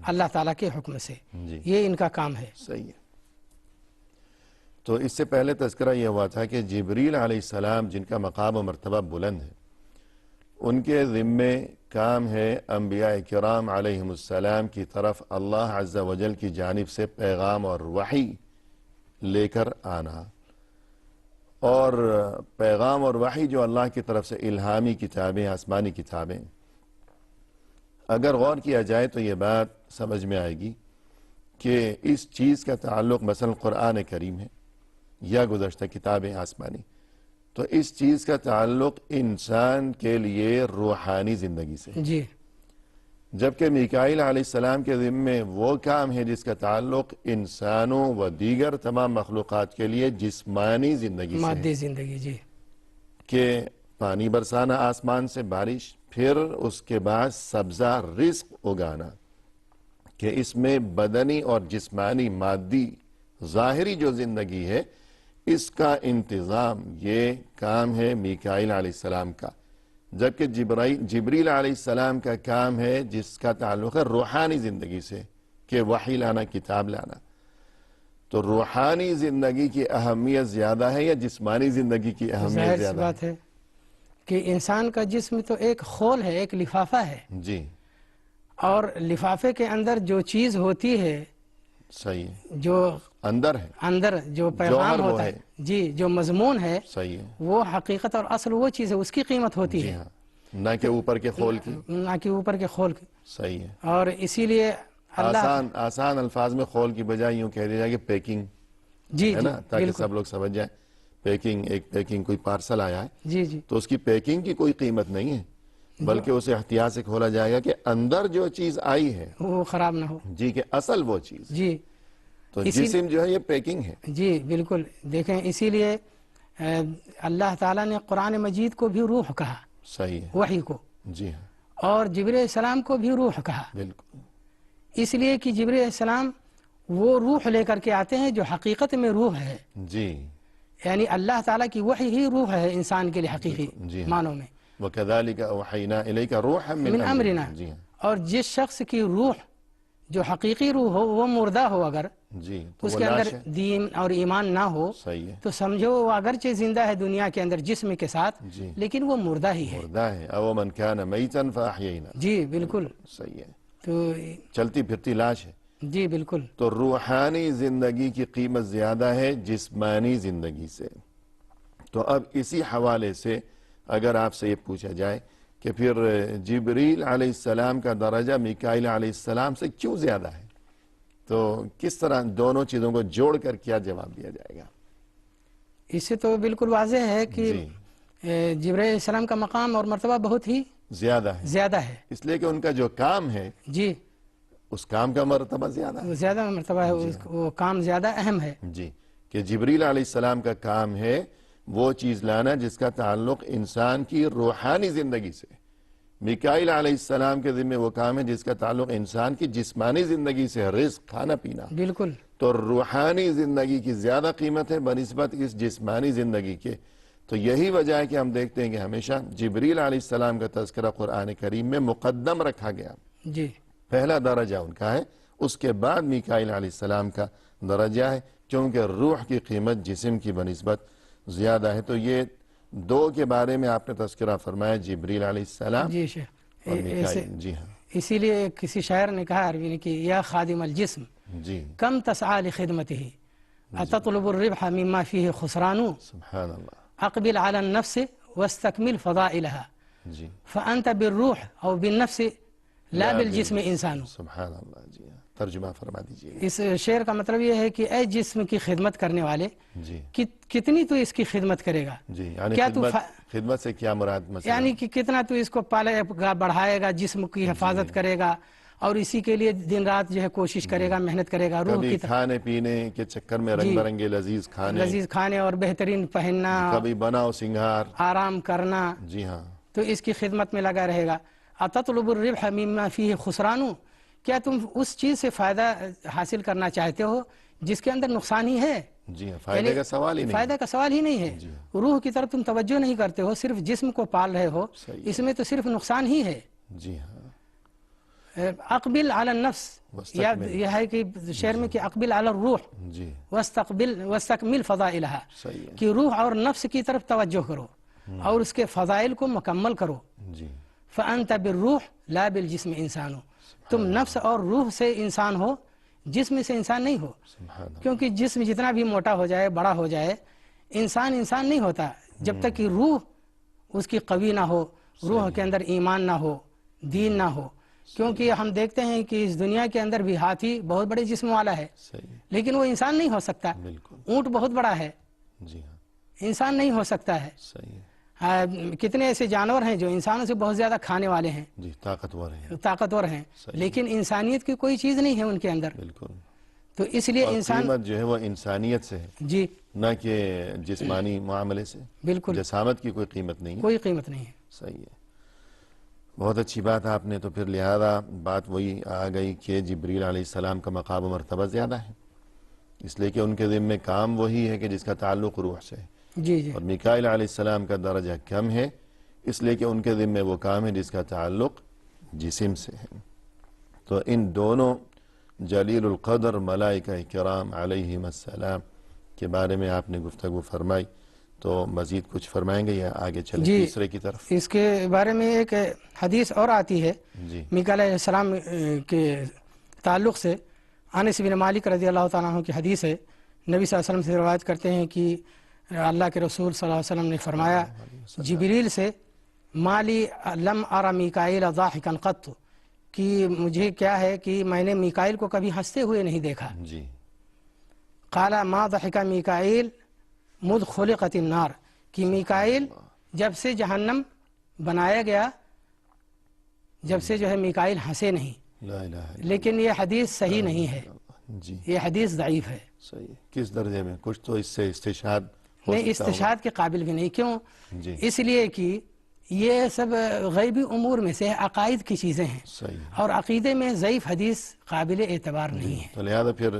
اللہ تعالیٰ کے حکم سے، جی یہ ان کا کام ہے۔ صحیح ہے۔ تو اس سے پہلے تذکرہ یہ ہوا تھا کہ جبریل علیہ السلام جن کا مقام و مرتبہ بلند ہے، ان کے ذمے کام ہے انبیاء کرام علیہم السلام کی طرف اللہ عز و جل کی جانب سے پیغام اور وحی لے کر آنا، اور پیغام اور وحی جو اللہ کی طرف سے الہامی کتابیں، آسمانی کتابیں، اگر غور کیا جائے تو یہ بات سمجھ میں آئے گی کہ اس چیز کا تعلق مثلا قرآن کریم ہے یا گزشتہ کتابیں آسمانی، تو اس چیز کا تعلق انسان کے لیے روحانی زندگی سے، جی جبکہ میکائیل علیہ السلام کے ذمے وہ کام ہے جس کا تعلق انسانوں و دیگر تمام مخلوقات کے لیے جسمانی زندگی سے ہے، مادی زندگی، جی کہ پانی برسانا آسمان سے، بارش، پھر اس کے بعد سبزہ رزق اگانا، کہ اس میں بدنی اور جسمانی مادی ظاہری جو زندگی ہے اس کا انتظام، یہ کام ہے میکائیل علیہ السلام کا، جبکہ جبریل علیہ السلام کا کام ہے جس کا تعلق ہے روحانی زندگی سے، کہ وحی لانا، کتاب لانا۔ تو روحانی زندگی کی اہمیت زیادہ ہے یا جسمانی زندگی کی اہمیت ظاہر سی زیادہ ہے؟ بات ہے کہ انسان کا جسم تو ایک خول ہے، ایک لفافہ ہے، جی اور لفافے کے اندر جو چیز ہوتی ہے، صحیح ہے، جو اندر ہے، اندر جو جوہر پیغام وہ ہوتا ہے، ہے، جی جو مضمون ہے، صحیح ہے، وہ حقیقت اور اصل وہ چیز ہے، اس کی قیمت ہوتی جی ہے، ہاں، نہ کہ اوپر کے خول کی، نہ کہ اوپر کے خول کی۔ صحیح ہے۔ اور اسی لیے اللہ آسان الفاظ میں خول کی بجائے یوں کہہ دیا جائے کہ پیکنگ جی ہے جی نا، تاکہ بالکل، سب لوگ سمجھ جائیں۔ پیکنگ کوئی پارسل آیا ہے جی جی تو اس کی پیکنگ کی کوئی قیمت نہیں ہے، بلکہ اسے احتیاط سے کھولا جائے گا کہ اندر جو چیز آئی ہے، وہ خراب نہ ہو، جی، کہ اصل وہ چیز ہے۔ جی تو اسی جسم جو ہے یہ پیکنگ ہے۔ جی بالکل، دیکھیں اسی لیے اللہ تعالیٰ نے قرآن مجید کو بھی روح کہا، صحیح ہے، وحی کو، جی ہاں، اور جبریل السلام کو بھی روح کہا، بالکل، اس لیے کہ جبریل السلام وہ روح لے کر کے آتے ہیں جو حقیقت میں روح ہے، جی یعنی اللہ تعالیٰ کی وحی ہی روح ہے انسان کے لیے حقیقی جی ہاں، معنوں میں، وَكَذَلِكَ أَوْحَيْنَا إِلَيْكَ رُوحًا من مِّنْ امرنا، أَمْرِنَا، جی ہاں، اور جس شخص کی روح جو حقیقی روح ہو وہ مردہ ہو، اگر جی تو اس وہ کے اندر لاش ہے، دین اور ایمان نہ ہو صحیح ہے، تو سمجھو وہ اگرچہ زندہ ہے دنیا کے اندر جسم کے ساتھ، جی، لیکن وہ مردہ ہی ہے۔ مردہ ہے، أَوَ مَنْ كَانَ مَيْتًا فَأَحْيَيْنَا، جی بالکل، صحیح ہے، تو چلتی پھرتی لاش ہے۔ جی بالکل، تو روحانی زندگی کی قیمت زیادہ ہے جسمانی زندگی سے۔ تو اب اسی حوالے سے اگر آپ سے یہ پوچھا جائے کہ پھر جبریل علیہ السلام کا درجہ میکائیل علیہ السلام سے کیوں زیادہ ہے، تو کس طرح دونوں چیزوں کو جوڑ کر کیا جواب دیا جائے گا؟ اس سے تو بالکل واضح ہے کہ جی جبریل علیہ السلام کا مقام اور مرتبہ بہت ہی زیادہ ہے، زیادہ ہے، اس لیے کہ ان کا جو کام ہے جی اس کام کا مرتبہ زیادہ ہے۔ وہ زیادہ مرتبہ ہے، وہ کام زیادہ اہم ہے، جی، کہ جبریل علیہ السلام کا کام ہے وہ چیز لانا جس کا تعلق انسان کی روحانی زندگی سے، میکائیل علیہ السلام کے ذمہ وہ کام ہے جس کا تعلق انسان کی جسمانی زندگی سے، رزق، کھانا پینا۔ بالکل، تو روحانی زندگی کی زیادہ قیمت ہے بنسبت اس جسمانی زندگی کے۔ تو یہی وجہ ہے کہ ہم دیکھتے ہیں کہ ہمیشہ جبریل علیہ السلام کا تذکرہ قرآن کریم میں مقدم رکھا گیا، جی پہلا درجہ ان کا ہے، اس کے بعد میکائیل علیہ السلام کا درجہ ہے، کیونکہ روح کی قیمت جسم کی بنسبت زیادہ ہے۔ تو یہ دو کے بارے میں آپ نے تذکرہ فرمایا، جبریل علیہ السلام جی شیخ، اور میکائیل۔ جی ہاں، اسی لیے کسی شاعر نے کہا عربی نے کہ یا خادم الجسم جی، کم تسعى لخدمته اتطلب الربح مما فيه خسران سبحان اللہ، اقبل على النفس واستكمل فضائلها جی، فانت بالروح او بالنفس لا بالجسم انسان۔ سبحان اللہ، جی ہاں، ترجمہ فرما دیجیے گا۔ اس شعر کا مطلب یہ ہے کہ اے جسم کی خدمت کرنے والے، جی کتنی تو اس کی خدمت کرے گا، جی، یعنی کیا تو خدمت سے کیا مراد مثلا؟ یعنی کہ کتنا تو اس کو پالے گا، بڑھائے گا، جسم کی حفاظت کرے گا، اور اسی کے لیے دن رات جو ہے کوشش کرے گا، محنت کرے گا، روح کبھی کی کھانے پینے کے چکر میں رنگ برنگے لذیذ کھانے، لذیذ کھانے اور بہترین پہننا، کبھی بناؤ سنگھار، آرام کرنا، جی ہاں، تو اس کی خدمت میں لگا رہے گا۔ اتطلب الربح مما فيه خسران، کیا تم اس چیز سے فائدہ حاصل کرنا چاہتے ہو جس کے اندر نقصان ہی ہے؟ جی ہاں، فائدے کا سوال ہی نہیں، فائدہ کا سوال ہی نہیں ہے. روح کی طرف تم توجہ نہیں کرتے ہو، صرف جسم کو پال رہے ہو، اس میں تو صرف نقصان ہی ہے. جی ہاں. اقبل علی النفس، یہ ہے کہ شعر میں کہ اقبل علی الروح جی واستکمل فضائلہا، صحیح ہے. کہ روح اور نفس کی طرف توجہ کرو اور اس کے فضائل کو مکمل کرو. جی فانت بالروح لا بالجسم انسانو، تم نفس اور روح سے انسان ہو، جسم سے انسان نہیں ہو. سبحان اللہ. کیونکہ جسم جتنا بھی موٹا ہو جائے، بڑا ہو جائے، انسان نہیں ہوتا جب تک کہ روح اس کی قوی نہ ہو، روح کے اندر ایمان نہ ہو، دین نہ ہو. کیونکہ ہم دیکھتے ہیں کہ اس دنیا کے اندر بھی ہاتھی بہت بڑے جسم والا ہے، صحیح. لیکن وہ انسان نہیں ہو سکتا. بالکل. اونٹ بہت بڑا ہے، جی ہاں. انسان نہیں ہو سکتا ہے. صحیح ہے. کتنے ایسے جانور ہیں جو انسانوں سے بہت زیادہ کھانے والے ہیں، جی طاقتور ہیں. طاقتور ہیں، لیکن انسانیت کی کوئی چیز نہیں ہے ان کے اندر. بالکل. تو اس لیے اور انسان قیمت جو ہے وہ انسانیت سے ہے، جی نہ کہ جسمانی معاملے سے. بالکل جسامت کی کوئی قیمت نہیں ہے. کوئی قیمت نہیں ہے. صحیح ہے. بہت اچھی بات آپ نے. تو پھر لہذا بات وہی آ گئی کہ جبریل علیہ السلام کا مقام و مرتبہ زیادہ ہے، اس لیے کہ ان کے ذمہ کام وہی ہے کہ جس کا تعلق روح سے ہے. جی جی اور میکائیل علیہ السلام کا درجہ کم ہے، اس لیے کہ ان کے ذمہ وہ کام ہے جس کا تعلق جسم سے ہے. تو ان دونوں جلیل القدر ملائکہ کرام علیہم السلام کے بارے میں آپ نے گفتگو فرمائی، تو مزید کچھ فرمائیں گے یا آگے چلیں جی تیسرے کی طرف؟ اس کے بارے میں ایک حدیث اور آتی ہے جی میکائیل علیہ السلام کے تعلق سے. انس بن مالک رضی اللہ تعالیٰ عنہ کی حدیث ہے، نبی صلی اللہ علیہ وسلم سے روایت کرتے ہیں کہ اللہ کے رسول صلی اللہ علیہ وسلم نے فرمایا جبریل سے، مالی لم ارى میکائیل ضاحکا قط، کہ مجھے کیا ہے کہ میں نے میکائیل کو کبھی ہنستے ہوئے نہیں دیکھا. جی. قال ما ضحک میکائیل مذ خلقت النار، کہ میکائیل جب سے جہنم بنایا گیا، جب سے جو ہے میکائیل ہنسے نہیں. لا الہ الا لیکن یہ حدیث صحیح نہیں ہے، اللہ. جی یہ حدیث ضعیف ہے. صحیح. کس درجے میں؟ کچھ تو اس سے استشہاد ہو نہیں، سکتا ہوگا. استشہاد کے قابل بھی نہیں. کیوں؟ جی اس لیے کہ یہ سب غیبی امور میں سے عقائد کی چیزیں ہیں، صحیح. اور عقیدے میں ضعیف حدیث قابل اعتبار نہیں ہے. تو لہذا پھر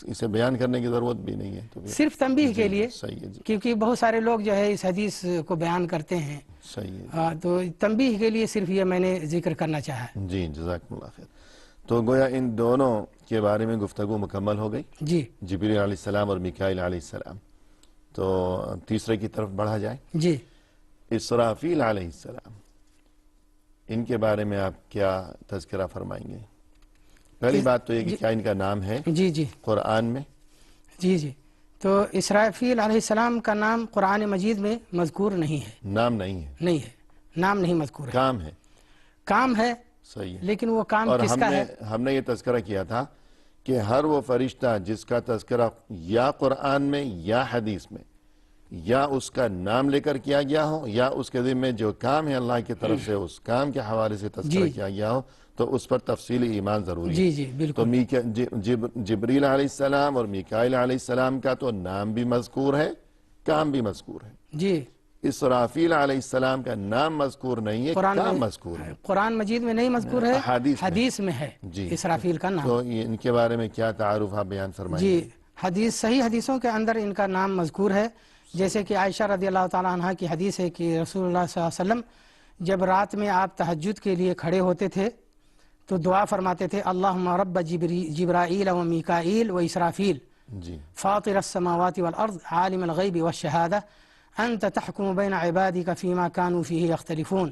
اسے بیان کرنے کی ضرورت بھی نہیں ہے. تو پھر صرف تنبیہ کے لیے، صحیح ہے. جی کیونکہ بہت سارے لوگ جو ہے اس حدیث کو بیان کرتے ہیں، صحیح ہے. تو تنبیہ کے لیے صرف یہ میں نے ذکر کرنا چاہا. جی جزاکم اللہ خیر. تو گویا ان دونوں کے بارے میں گفتگو مکمل ہو گئی، جی جبریل علیہ السلام اور میکائیل علیہ السلام. تو تیسرے کی طرف بڑھا جائے. جی اسرافیل علیہ السلام، ان کے بارے میں آپ کیا تذکرہ فرمائیں گے؟ پہلی بات تو یہ کہ کیا ان کا نام ہے جی جی قرآن میں؟ جی جی تو اسرافیل علیہ السلام کا نام قرآن مجید میں مذکور نہیں ہے. نام نہیں ہے. نہیں ہے، نام نہیں مذکور ہے. کام ہے. کام ہے، صحیح ہے. لیکن وہ کام اور کس کا ہے؟ ہم نے یہ تذکرہ کیا تھا کہ ہر وہ فرشتہ جس کا تذکرہ یا قرآن میں یا حدیث میں یا اس کا نام لے کر کیا گیا ہو یا اس کے ذمہ جو کام ہے اللہ کی طرف سے اس کام کے حوالے سے تذکرہ کیا گیا ہو، تو اس پر تفصیلی ایمان ضروری ہے. جی جی تو بالکل. جبریل علیہ السلام اور میکائیل علیہ السلام کا تو نام بھی مذکور ہے، کام بھی مذکور ہے. جی اسرافیل علیہ السلام کا نام مذکور نہیں ہے، کام مذکور ہے. قرآن مجید میں نہیں مذکور ہے، حدیث میں ہے جی اسرافیل کا نام. تو ان کے بارے میں کیا تعارف آپ بیان فرمائیں گے؟ جی حدیث، صحیح حدیثوں کے اندر ان کا نام مذکور ہے. جیسے کہ عائشہ رضی اللہ تعالیٰ عنہ کی حدیث ہے کہ رسول اللہ صلی اللہ علیہ وسلم جب رات میں آپ تہجد کے لیے کھڑے ہوتے تھے تو دعا فرماتے تھے اللہم رب جبرائیل و میکائیل و اسرافیل جی فاطر السماوات والارض عالم الغیب والشہادہ انت تحکم بین عبادک فیما کانوا فیہ یختلفون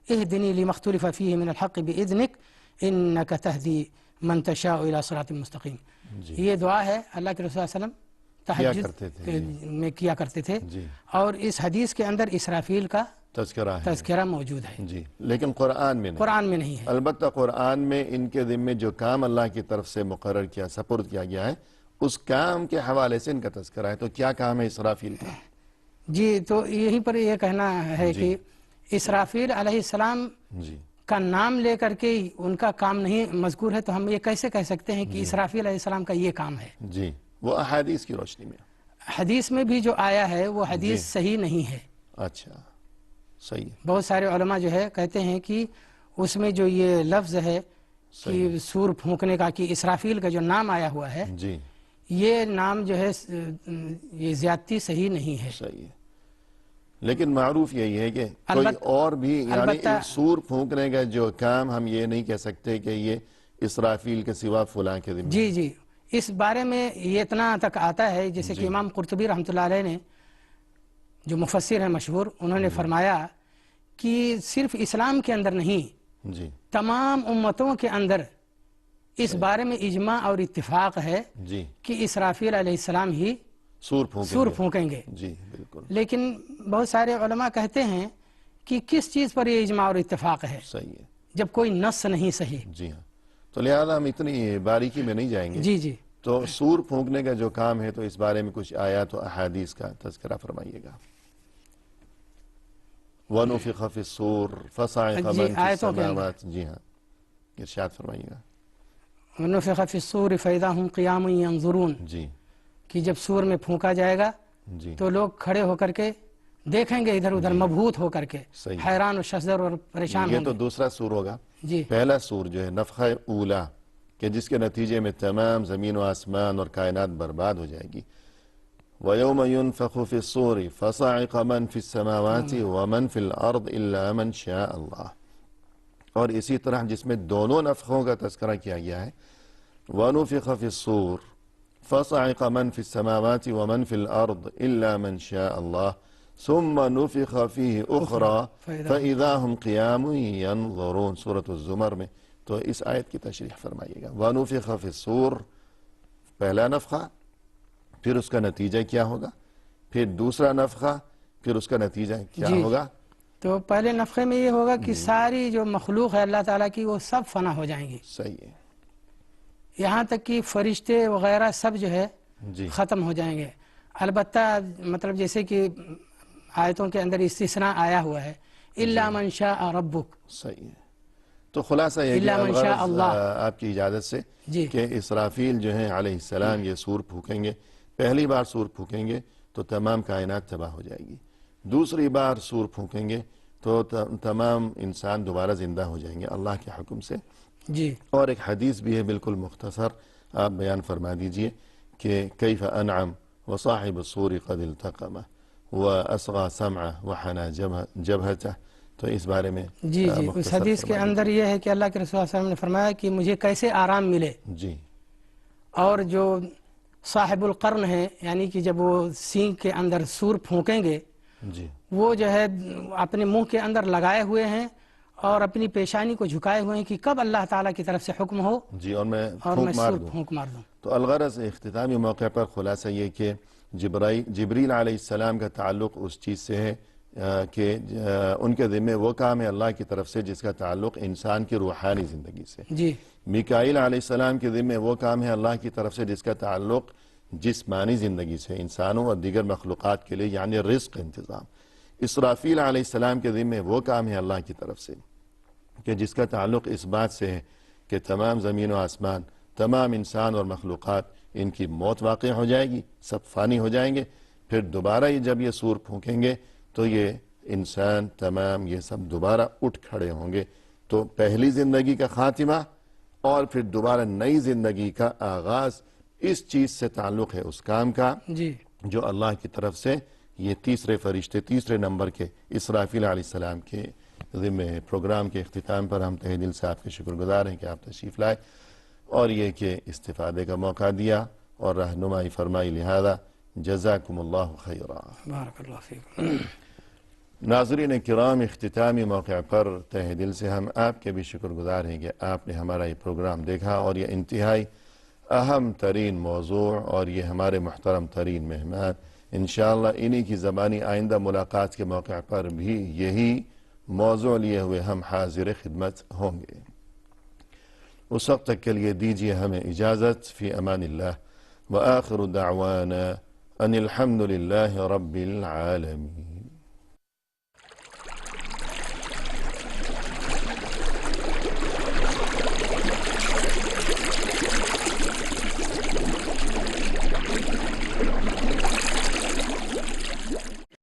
اہدنی لما اختلف فیہ من الحق باذنک انک تہدی من تشاء الى صراط مستقیم. یہ دعا ہے اللہ کے رسول صلی اللہ علیہ وسلم تہجد میں کیا کرتے تھے، اور اس حدیث کے اندر اسرافیل کا تذکرہ موجود ہے. جی لیکن قرآن میں نہیں. قرآن میں نہیں ہے. البتہ قرآن میں ان کے ذمے جو کام اللہ کی طرف سے مقرر کیا، سپرد کیا گیا ہے، اس کام کے حوالے سے ان کا تذکرہ ہے. تو کیا کام ہے اسرافیل کا؟ جی تو یہیں پر یہ کہنا ہے کہ اسرافیل علیہ السلام کا نام لے کر کے ان کا کام نہیں مذکور ہے، تو ہم یہ کیسے کہہ سکتے ہیں کہ اسرافیل علیہ السلام کا یہ کام ہے؟ جی وہ احادیث کی روشنی میں، حدیث میں بھی جو آیا ہے وہ حدیث صحیح نہیں ہے. اچھا صحیح ہے. بہت سارے علماء جو ہے کہتے ہیں کہ اس میں جو یہ لفظ ہے کہ سور پھونکنے کا، کہ اسرافیل کا جو نام آیا ہوا ہے جی یہ نام جو ہے یہ زیادتی صحیح نہیں ہے. صحیح ہے، لیکن معروف یہی ہے کہ کوئی اور بھی یعنی سور پھونکنے کا جو کام ہم یہ نہیں کہہ سکتے کہ یہ اسرافیل کے سوا فلاں کے ذمہ. جی جی، اس بارے میں یہ اتنا تک آتا ہے جیسے کہ امام قرطبی رحمۃ اللہ علیہ نے جو مفسر ہیں مشہور، انہوں نے فرمایا کہ صرف اسلام کے اندر نہیں، جی تمام امتوں کے اندر اس بارے میں اجماع اور اتفاق ہے جی کہ اسرافیل علیہ السلام ہی سور پھونکیں گے. جی بالکل لیکن بہت سارے علماء کہتے ہیں کہ کس چیز پر یہ اجماع اور اتفاق ہے صحیح ہے جب کوئی نص نہیں صحیح. جی ہاں، تو لہذا ہم اتنی باریکی میں نہیں جائیں گے. جی جی، تو سور پھونکنے کا جو کام ہے تو اس بارے میں کچھ آیات و احادیث کا تذکرہ فرمائیے گا. وَنُفِخَ فِي الصُّورِ فَصَعِقَ مَنْ فِي السَّمَاوَاتِ. جی ہاں، ارشاد فرمائیے گا. وَنُفِخَ فِي الصُّورِ فَإِذَا هُمْ قِيَامٌ يَنظُرُونَ. جی کہ جب سور میں پھونکا جائے گا جی تو لوگ کھڑے ہو کر کے دیکھیں گے ادھر ادھر، مبہوت ہو کر کے، صحیح. حیران و شزر اور پریشان یہ ہوں تو گے. دوسرا سور ہوگا. جی پہلا سور جو ہے نفخہ اولا، کہ جس کے نتیجے میں تمام زمین و آسمان اور کائنات برباد ہو جائے گی. وَيَوْمَ يُنفَخُ فِي الصُّورِ فَصَعِقَ مَنْ فِي السَّمَاوَاتِ وَمَنْ فِي الْأَرْضِ إِلَّا مَنْ شَاءَ اللَّهُ. اور اسی طرح جس میں دونوں نفخوں کا تذکرہ کیا گیا ہے، وَنُفِخَ فِي الصُّورِ فَصَعِقَ مَنْ فِي السَّمَاوَاتِ وَمَنْ فِي الْأَرْضِ إِلَّا مَنْ شَاءَ اللَّهُ ثُمَّ نُفِخَ فِيهِ أُخْرَى فَإِذَا هُمْ قِيَامٌ يَنظُرُونَ. سورة الزمر میں. تو اس آیت کی تشریح فرمائیے گا. وَنُفِخَ فِي الصُّورِ، پہلا نفخہ، پھر اس کا نتیجہ کیا ہوگا، پھر دوسرا نفخہ، پھر اس کا نتیجہ کیا ہوگا. تو پہلے نفخے میں یہ ہوگا کہ ساری جو مخلوق ہے اللہ تعالیٰ کی وہ سب فنا ہو جائیں گی. صحیح ہے. یہاں تک کہ فرشتے وغیرہ سب جو ہے جی ختم ہو جائیں گے. البتہ مطلب جیسے کہ آیتوں کے اندر استثناء آیا ہوا ہے، الا من شاء ربک. صحیح ہے. تو خلاصہ یہ کہ الا من شاء الغرض اللہ. آپ کی اجازت سے جی کہ اسرافیل جو ہیں علیہ السلام یہ سور پھونکیں گے. پہلی بار سور پھونکیں گے تو تمام کائنات تباہ ہو جائے گی. دوسری بار سور پھونکیں گے تو تمام انسان دوبارہ زندہ ہو جائیں گے اللہ کے حکم سے. جی اور ایک حدیث بھی ہے بالکل مختصر، آپ بیان فرما دیجئے کہ کیف انعم وصاحب الصور قد التقمه واصغى سمعه وحنى جبهته. تو اس بارے میں جی جی، اس حدیث کے اندر یہ ہے کہ اللہ کے رسول صلی اللہ علیہ وسلم نے فرمایا کہ مجھے کیسے آرام ملے. جی اور جو صاحب القرن ہے، یعنی کہ جب وہ سینگ کے اندر سور پھونکیں گے، جی وہ جو ہے اپنے منہ کے اندر لگائے ہوئے ہیں اور اپنی پیشانی کو جھکائے ہوئے ہیں کہ کب اللہ تعالیٰ کی طرف سے حکم ہو جی اور میں سور پھونک مار دوں. تو الغرض اختتامی موقع پر خلاصہ یہ کہ جبریل علیہ السلام کا تعلق اس چیز سے ہے کہ ان کے ذمہ وہ کام ہے اللہ کی طرف سے جس کا تعلق انسان کی روحانی زندگی سے. جی میکائیل علیہ السلام کے ذمہ وہ کام ہے اللہ کی طرف سے جس کا تعلق جسمانی زندگی سے، انسانوں اور دیگر مخلوقات کے لیے، یعنی رزق انتظام. اسرافیل علیہ السلام کے ذمہ وہ کام ہے اللہ کی طرف سے کہ جس کا تعلق اس بات سے ہے کہ تمام زمین و آسمان، تمام انسان اور مخلوقات، ان کی موت واقع ہو جائے گی، سب فانی ہو جائیں گے. پھر دوبارہ جب یہ سور پھونکیں گے تو یہ انسان تمام یہ سب دوبارہ اٹھ کھڑے ہوں گے. تو پہلی زندگی کا خاتمہ اور پھر دوبارہ نئی زندگی کا آغاز اس چیز سے تعلق ہے اس کام کا جی جو اللہ کی طرف سے یہ تیسرے فرشتے، تیسرے نمبر کے اسرافیل علیہ السلام کے ذمہ ہے. پروگرام کے اختتام پر ہم تہ دل سے آپ کے شکر گزار ہیں کہ آپ تشریف لائے اور یہ کہ استفادے کا موقع دیا اور رہنمائی فرمائی. لہذا جزاکم اللہ خیرا. بارک اللہ فیکم. ناظرین کرام، اختتامی موقع پر تہ دل سے ہم آپ کے بھی شکر گزار ہیں کہ آپ نے ہمارا یہ پروگرام دیکھا اور یہ انتہائی اہم ترین موضوع اور یہ ہمارے محترم ترین مہمان، انشاءاللہ انہی کی زبانی آئندہ ملاقات کے موقع پر بھی یہی موضوع لیے ہوئے ہم حاضر خدمت ہوں گے. اس وقت تک کے لیے دیجیے ہمیں اجازت. فی امان اللہ وآخر دعوانا ان الحمد للہ رب العالمین.